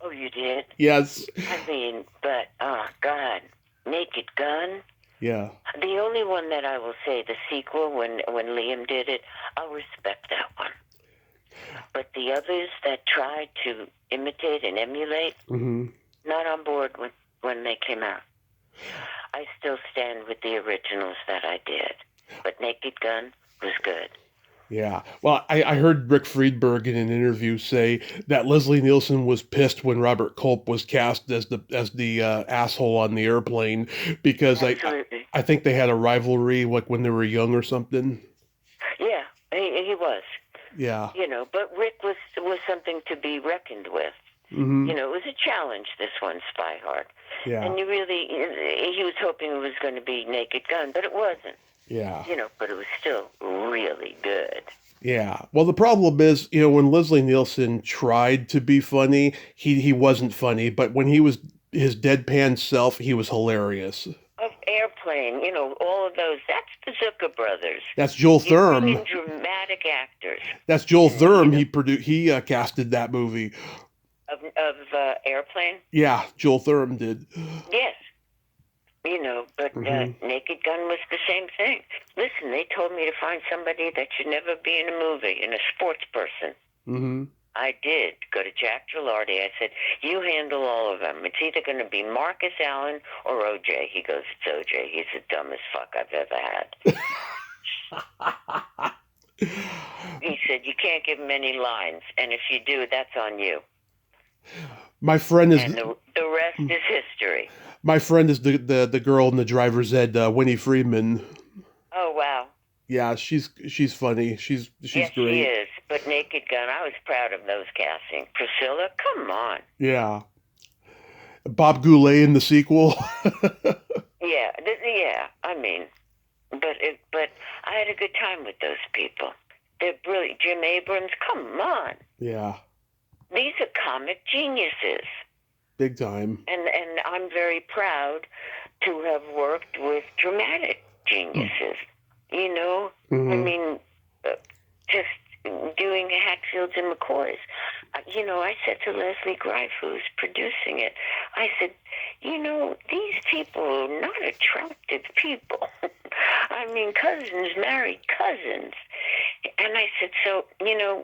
Oh, you did? Yes. I mean, but, oh, God. Naked Gun? Yeah. The only one that I will say, the sequel, when Liam did it, I'll respect that one. But the others that tried to imitate and emulate, not on board when they came out. I still stand with the originals that I did. But Naked Gun was good. Yeah. Well, I heard Rick Friedberg in an interview say that Leslie Nielsen was pissed when Robert Culp was cast as the asshole on the airplane because Absolutely. I think they had a rivalry like when they were young or something. Yeah, he was. Yeah. But Rick was something to be reckoned with. Mm-hmm. It was a challenge, this one, Spy Hard. Yeah. And he was hoping it was going to be Naked Gun, but it wasn't. Yeah. But it was still really good. Yeah. Well, the problem is, when Leslie Nielsen tried to be funny, he wasn't funny, but when he was his deadpan self, he was hilarious. Of Airplane, all of those. That's the Zucker brothers. That's Joel You bring Thurm. in dramatic actors. That's Joel Thurm. He casted that movie. Of Airplane? Yeah, Joel Thurm did. Yes. But Naked Gun was the same thing. Listen, they told me to find somebody that should never be in a movie, and a sports person. Mm-hmm. I did go to Jack Gilardi. I said, you handle all of them. It's either going to be Marcus Allen or OJ. He goes, it's OJ. He's the dumbest fuck I've ever had. He said, you can't give him any lines, and if you do, that's on you. My friend is... And the rest is history. My friend is the girl in the driver's ed, Winnie Friedman. Oh, wow. Yeah, she's funny. She's yes, great. She is. But Naked Gun, I was proud of those casting. Priscilla, come on. Yeah. Bob Goulet in the sequel. Yeah. I mean, but I had a good time with those people. They're brilliant. Jim Abrams, come on. Yeah. These are comic geniuses. Big time. And I'm very proud to have worked with dramatic geniuses. Mm-hmm. I mean, just doing Hatfields and McCoys. I said to Leslie Greif, who's producing it, I said, these people are not attractive people. I mean, cousins married cousins. And I said, so,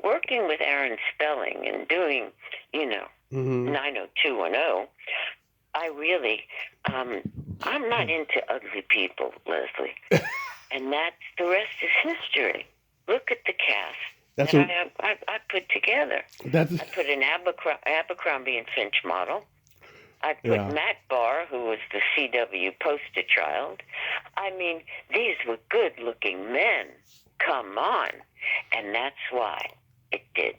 working with Aaron Spelling and doing, Mm-hmm. 90210, I really, I'm not into ugly people, Leslie. And the rest is history. Look at the cast I put together. I put an Abercrombie and Finch model. I put Matt Barr, who was the CW poster child. I mean, these were good-looking men. Come on. And that's why it did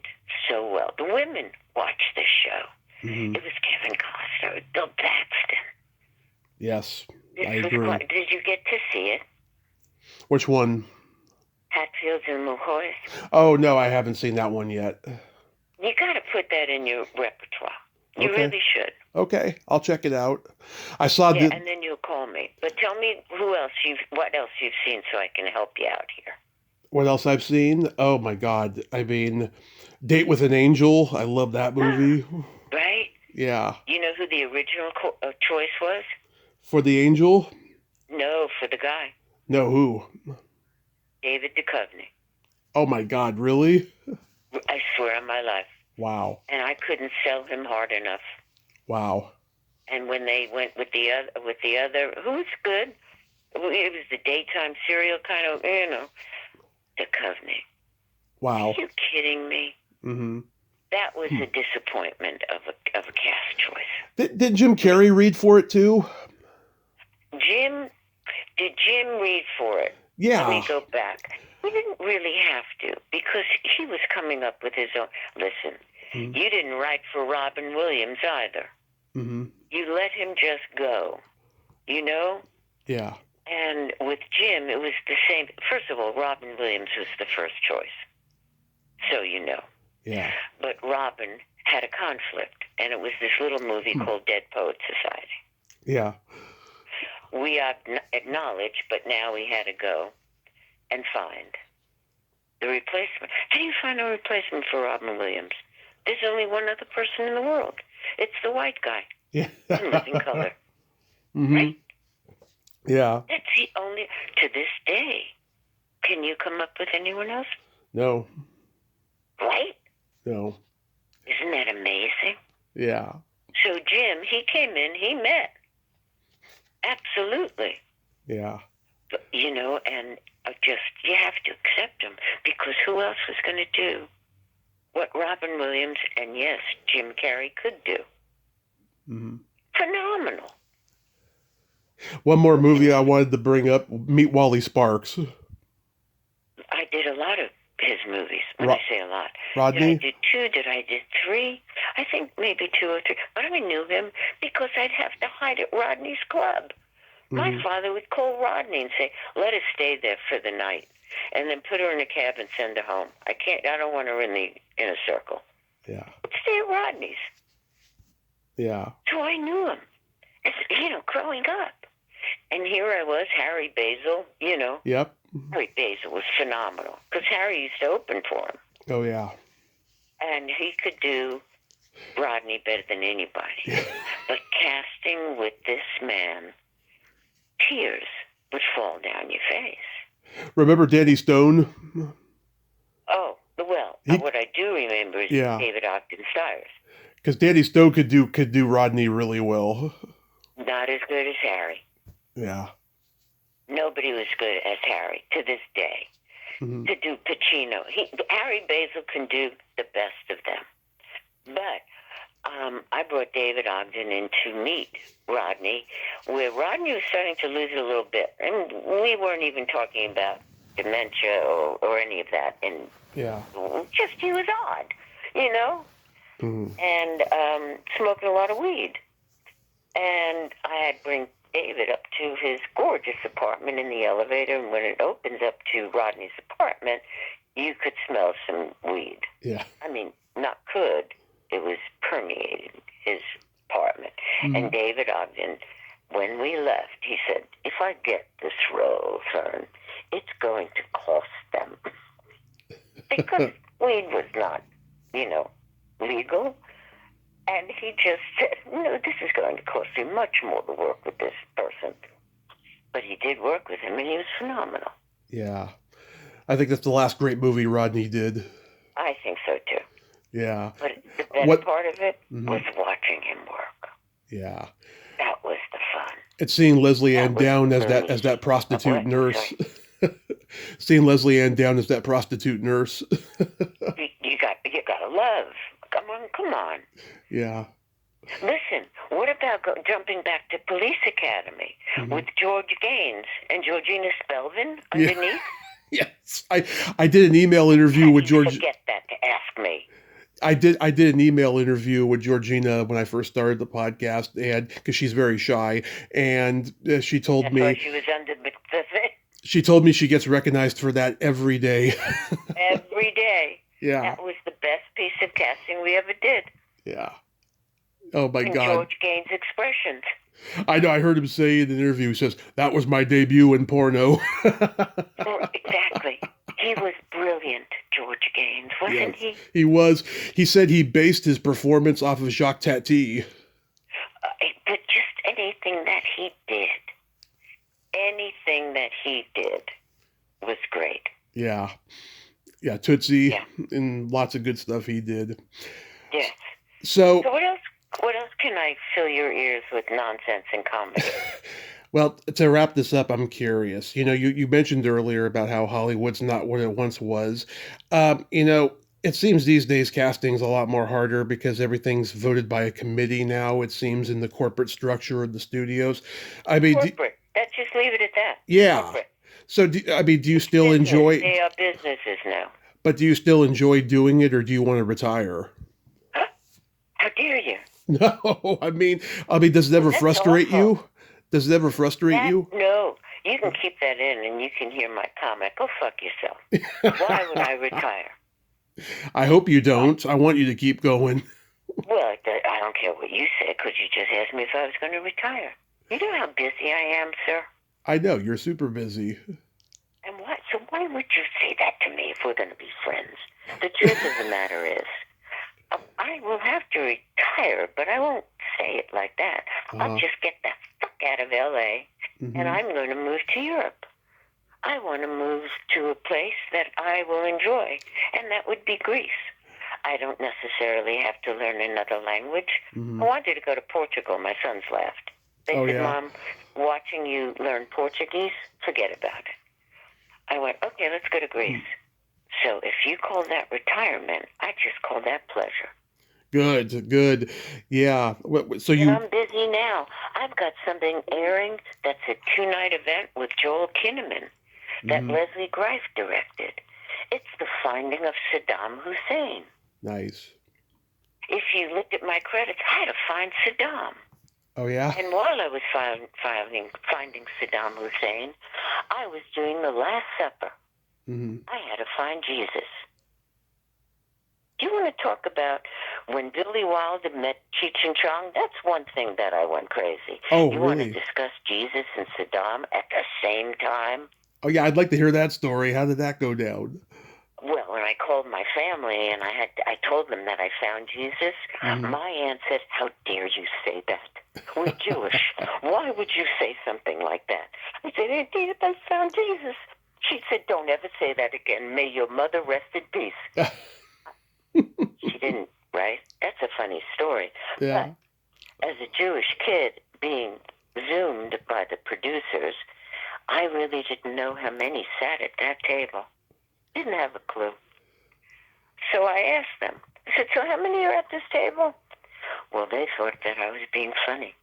so well. The women watched this show. Mm-hmm. It was Kevin Costner, Bill Paxton. Yes, I agree. Did you get to see it? Which one? Hatfields and McCoys. Oh, no, I haven't seen that one yet. You got to put that in your repertoire. You really should. Okay, I'll check it out. I saw and then you'll call me. But tell me what else you've seen so I can help you out here. What else I've seen? Oh, my God. I mean, Date with an Angel. I love that movie. Right? Yeah. You know who the original choice was? For the Angel? No, for the guy. No, who? David Duchovny. Oh, my God, really? I swear on my life. Wow. And I couldn't sell him hard enough. Wow. And when they went with the other, who's good? It was the daytime serial kind of, Duchovny. Wow. Are you kidding me? Mm-hmm. That was a disappointment of a cast choice. Did Jim Carrey read for it too? Did Jim read for it? Yeah. Let me go back. We didn't really have to because he was coming up with his own. Listen, you didn't write for Robin Williams either. Mm-hmm. You let him just go, Yeah. And with Jim, it was the same. First of all, Robin Williams was the first choice. So Yeah. But Robin had a conflict, and it was this little movie called Dead Poets Society. Yeah. We acknowledge, but now we had to go and find the replacement. How do you find a replacement for Robin Williams? There's only one other person in the world. It's the white guy. Yeah. In living color. Mm-hmm. Right? Yeah. That's the only, to this day. Can you come up with anyone else? No. Right? No. Isn't that amazing? Yeah. So Jim, he came in, he met. absolutely. Yeah. You know, and you have to accept him, because who else was going to do what Robin Williams and, yes, Jim Carrey could do? Mm-hmm. Phenomenal. One more movie I wanted to bring up, Meet Wally Sparks. I did a lot of his movies, when I say a lot. Rodney? Did I did 2? Did I did 3? I think maybe 2 or 3. But I knew him because I'd have to hide at Rodney's club. My father would call Rodney and say, let us stay there for the night, and then put her in a cab and send her home. I don't want her in the inner circle. Yeah. Stay at Rodney's. Yeah. So I knew him, growing up. And here I was, Harry Basil, Yep. Harry Basil was phenomenal, because Harry used to open for him. Oh, yeah. And he could do Rodney better than anybody. Yeah. But casting with this man, tears would fall down your face. Remember Danny Stone? Oh, well, what I do remember is David Ogden Stiers. Because Danny Stone could do Rodney really well. Not as good as Harry. Yeah. Nobody was good as Harry to this day. Mm-hmm. To do Pacino, Harry Basil can do the best of them. But I brought David Ogden in to meet Rodney, where Rodney was starting to lose it a little bit. And we weren't even talking about dementia or any of that. And just he was odd, and smoking a lot of weed. And I had bring David up to his gorgeous apartment in the elevator, and when it opens up to Rodney's apartment, you could smell some weed. Yeah. I mean, not could. It was permeating his apartment. Mm-hmm. And David Ogden, when we left, he said, if I get this role, Fern, it's going to cost them. Because weed was not, legal. And he just said, no, this is going to cost you much more to work with this person. But he did work with him, and he was phenomenal. Yeah. I think that's the last great movie Rodney did. I think so, too. Yeah. But the best part of it was watching him work. Yeah. That was the fun. It's seeing Leslie Ann Down as that prostitute nurse. Seeing Leslie Ann Down as that prostitute nurse. you gotta love. Come on. Yeah. Listen, what about jumping back to Police Academy with George Gaines and Georgina Spelvin underneath? Yes. I did an email interview with George. Forget that to ask me. I did an email interview with Georgina when I first started the podcast, and because she's very shy, and she told me she was under the thing. She told me she gets recognized for that every day. Every day. Yeah. That was the best piece of casting we ever did. Yeah. Oh my God. George Gaines' expressions. I know. I heard him say in an interview, he says, that was my debut in porno. Exactly. He was brilliant, George Gaines, wasn't he? He was. He said he based his performance off of Jacques Tati. But just anything that he did was great. Yeah. Yeah, Tootsie and lots of good stuff he did. Yes. So what else can I fill your ears with nonsense and comedy? Well, to wrap this up, I'm curious. You mentioned earlier about how Hollywood's not what it once was. It seems these days casting's a lot more harder because everything's voted by a committee now, it seems, in the corporate structure of the studios. I mean, corporate. Let's just leave it at that. Yeah. Corporate. So, do you still enjoy... They are businesses now. But do you still enjoy doing it, or do you want to retire? Huh? How dare you? No, I mean, does it ever frustrate you? Does it ever frustrate you? No. You can keep that in, and you can hear my comment. Go fuck yourself. Why would I retire? I hope you don't. I want you to keep going. Well, I don't care what you say, because you just asked me if I was going to retire. You know how busy I am, sir? I know. You're super busy. And what? So why would you say that to me if we're going to be friends? The truth of the matter is, I will have to retire, but I won't say it like that. I'll just get the fuck out of L.A., and I'm going to move to Europe. I want to move to a place that I will enjoy, and that would be Greece. I don't necessarily have to learn another language. I wanted to go to Portugal. My sons laughed. They Oh, said, yeah. Mom, watching you learn Portuguese, forget about it. I went, okay, let's go to Greece. So if you call that retirement, I just call that pleasure. Good. Yeah. So And you, I'm busy now. I've got something airing that's a 2-night event with Joel Kinnaman that Mhm. Leslie Greif directed. It's the finding of Saddam Hussein. Nice. If you looked at my credits, I had to find Saddam. Oh, yeah. And while I was finding Saddam Hussein, I was doing the Last Supper. Hmm. I had to find Jesus. Do you want to talk about when Billy Wilder met Cheech and Chong? That's one thing that I went crazy. Oh, You want to really? discuss Jesus and Saddam at the same time? Oh, yeah. I'd like to hear that story. How did that go down? Well, when I called my family and I told them that I found Jesus, Mhm. my aunt said, "How dare you say that? We're Jewish. Why would you say something like that?" I said, "Aunt, I found Jesus." She said, "Don't ever say that again. May your mother rest in peace." She didn't, right? That's a funny story. Yeah. But as a Jewish kid being Zoomed by the producers, I really didn't know how many sat at that table. Didn't have a clue. So I asked them. I said, "So how many are at this table?" Well, they thought that I was being funny.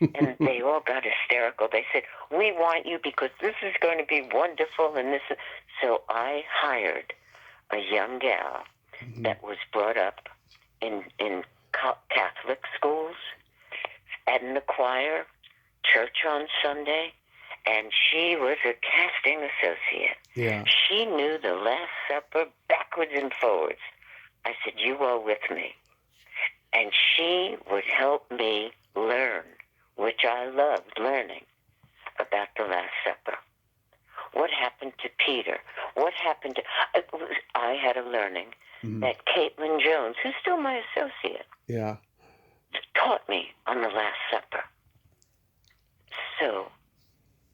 And they all got hysterical. They said, "We want you because this is going to be wonderful." And this is... So I hired a young gal Mhm. that was brought up in Catholic schools, in the choir, church on Sunday, and she was a casting associate. Yeah. She knew the Last Supper backwards and forwards. I said, "You are with me." And she would help me learn, which I loved learning, about the Last Supper. What happened to Peter? What happened to... I had a learning Mhm. that Caitlin Jones, who's still my associate, Yeah. taught me on the Last Supper. So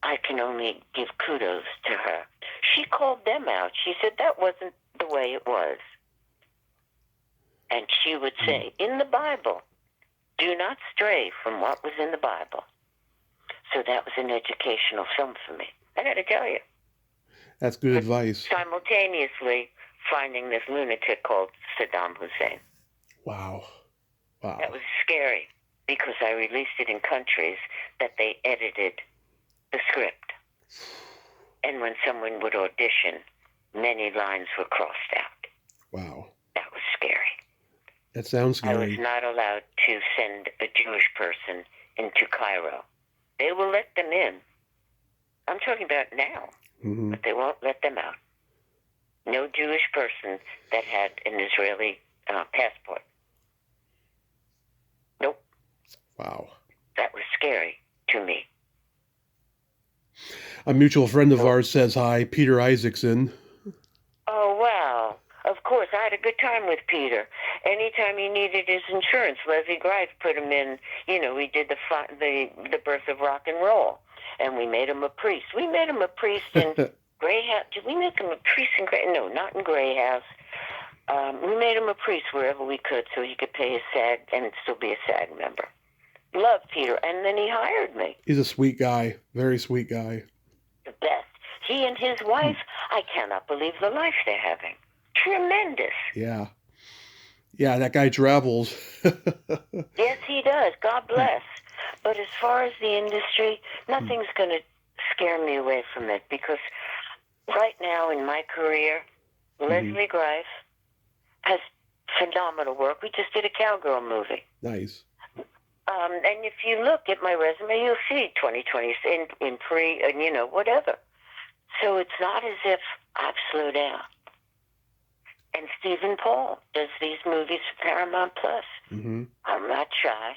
I can only give kudos to her. She called them out. She said that wasn't the way it was. And she would say, in the Bible, do not stray from what was in the Bible. So that was an educational film for me. I got to tell you. That's good advice. Simultaneously finding this lunatic called Saddam Hussein. Wow. That was scary because I released it in countries that they edited the script. And when someone would audition, many lines were crossed out. Wow. That was scary. That sounds I was scary. not allowed to send a Jewish person into Cairo. They will let them in. I'm talking about now, Mhm. but they won't let them out. No Jewish person that had an Israeli passport. Nope. Wow. That was scary to me. A mutual friend of ours says hi, Peter Isaacson. Oh, wow. Of course, I had a good time with Peter. Anytime he needed his insurance, Leslie Greif put him in. You know, we did the birth of rock and roll, and we made him a priest. We made him a priest in Grey House. Did we make him a priest in Grey? No, not in Grey House. We made him a priest wherever we could so he could pay his SAG and still be a SAG member. Loved Peter, and then he hired me. He's a sweet guy. Very sweet guy. The best. He and his wife, I cannot believe the life they're having. Tremendous. Yeah. Yeah, that guy travels. Yes, he does. God bless. But as far as the industry, nothing's going to scare me away from it because right now in my career, Leslie Greif has phenomenal work. We just did a cowgirl movie. Nice. And if you look at my resume, you'll see 2020 in free and, you know, whatever. So it's not as if I've slowed down. And Stephen Paul does these movies for Paramount Plus. Mm-hmm. I'm not shy.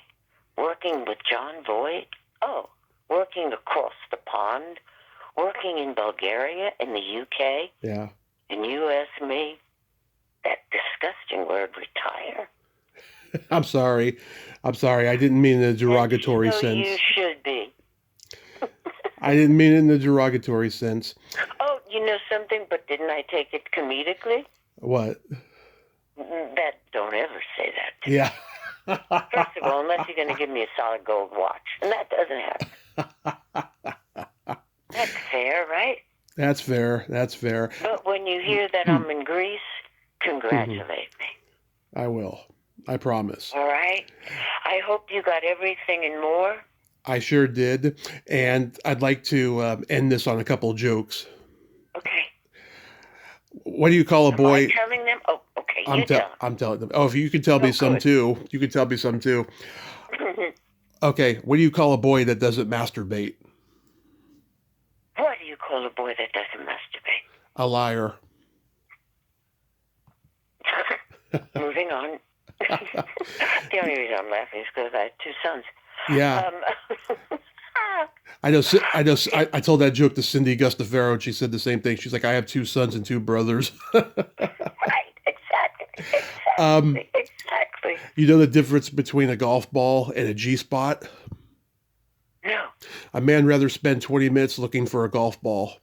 Working with John Voight. Oh, working across the pond. Working in Bulgaria, in the UK. Yeah. And you ask me that disgusting word, retire. I'm sorry. I didn't mean in a derogatory sense. You should be. I didn't mean it in a derogatory sense. Oh, you know something? But didn't I take it comedically? What? Don't ever say that. Yeah. First of all, unless you're going to give me a solid gold watch. And that doesn't happen. That's fair, right? That's fair. That's fair. But when you hear that I'm in Greece, congratulate me. I will. I promise. All right? I hope you got everything and more. I sure did. And I'd like to end this on a couple jokes. Okay. What do you call a boy? Am I telling them? Oh, okay. I'm telling them. Oh, if you could tell me some too. You could tell me some too. Okay. What do you call a boy that doesn't masturbate? What do you call a boy that doesn't masturbate? A liar. Moving on. The only reason I'm laughing is because I have two sons. Yeah. I know. I told that joke to Cindy Gustafaro, and she said the same thing. She's like, I have two sons and two brothers. Right. Exactly. You know the difference between a golf ball and a G-spot? No. A man rather spend 20 minutes looking for a golf ball.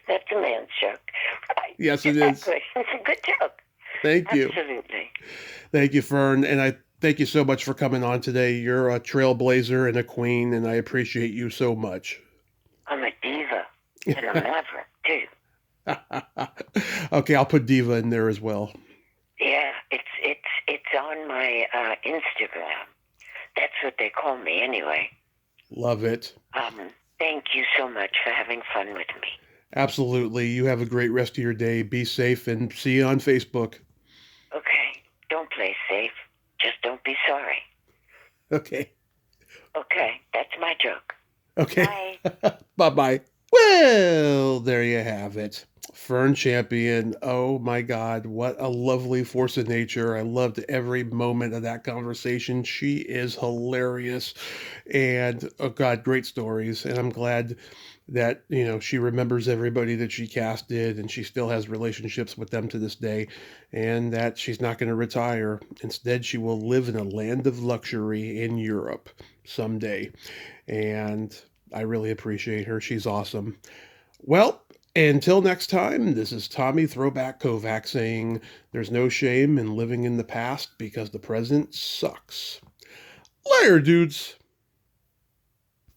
That's a man's joke. Right. Yes, it exactly. is. It's a good joke. Thank you. Absolutely. Thank you, Fern. And I thank you so much for coming on today. You're a trailblazer and a queen, and I appreciate you so much. I'm a diva and a maverick, too. Okay, I'll put diva in there as well. Yeah, it's on my Instagram. That's what they call me anyway. Love it. Thank you so much for having fun with me. Absolutely. You have a great rest of your day. Be safe and see you on Facebook. Okay. Don't play safe. Just don't be sorry. Okay. Okay. That's my joke. Okay. Bye. Bye-bye. Well, there you have it. Fern Champion. Oh my God, what a lovely force of nature. I loved every moment of that conversation. She is hilarious. And oh God, great stories. And I'm glad that, she remembers everybody that she casted and she still has relationships with them to this day, and that she's not going to retire. Instead, she will live in a land of luxury in Europe someday. And I really appreciate her. She's awesome. Well, until next time, this is Tommy Throwback Kovac saying there's no shame in living in the past because the present sucks. Later, dudes.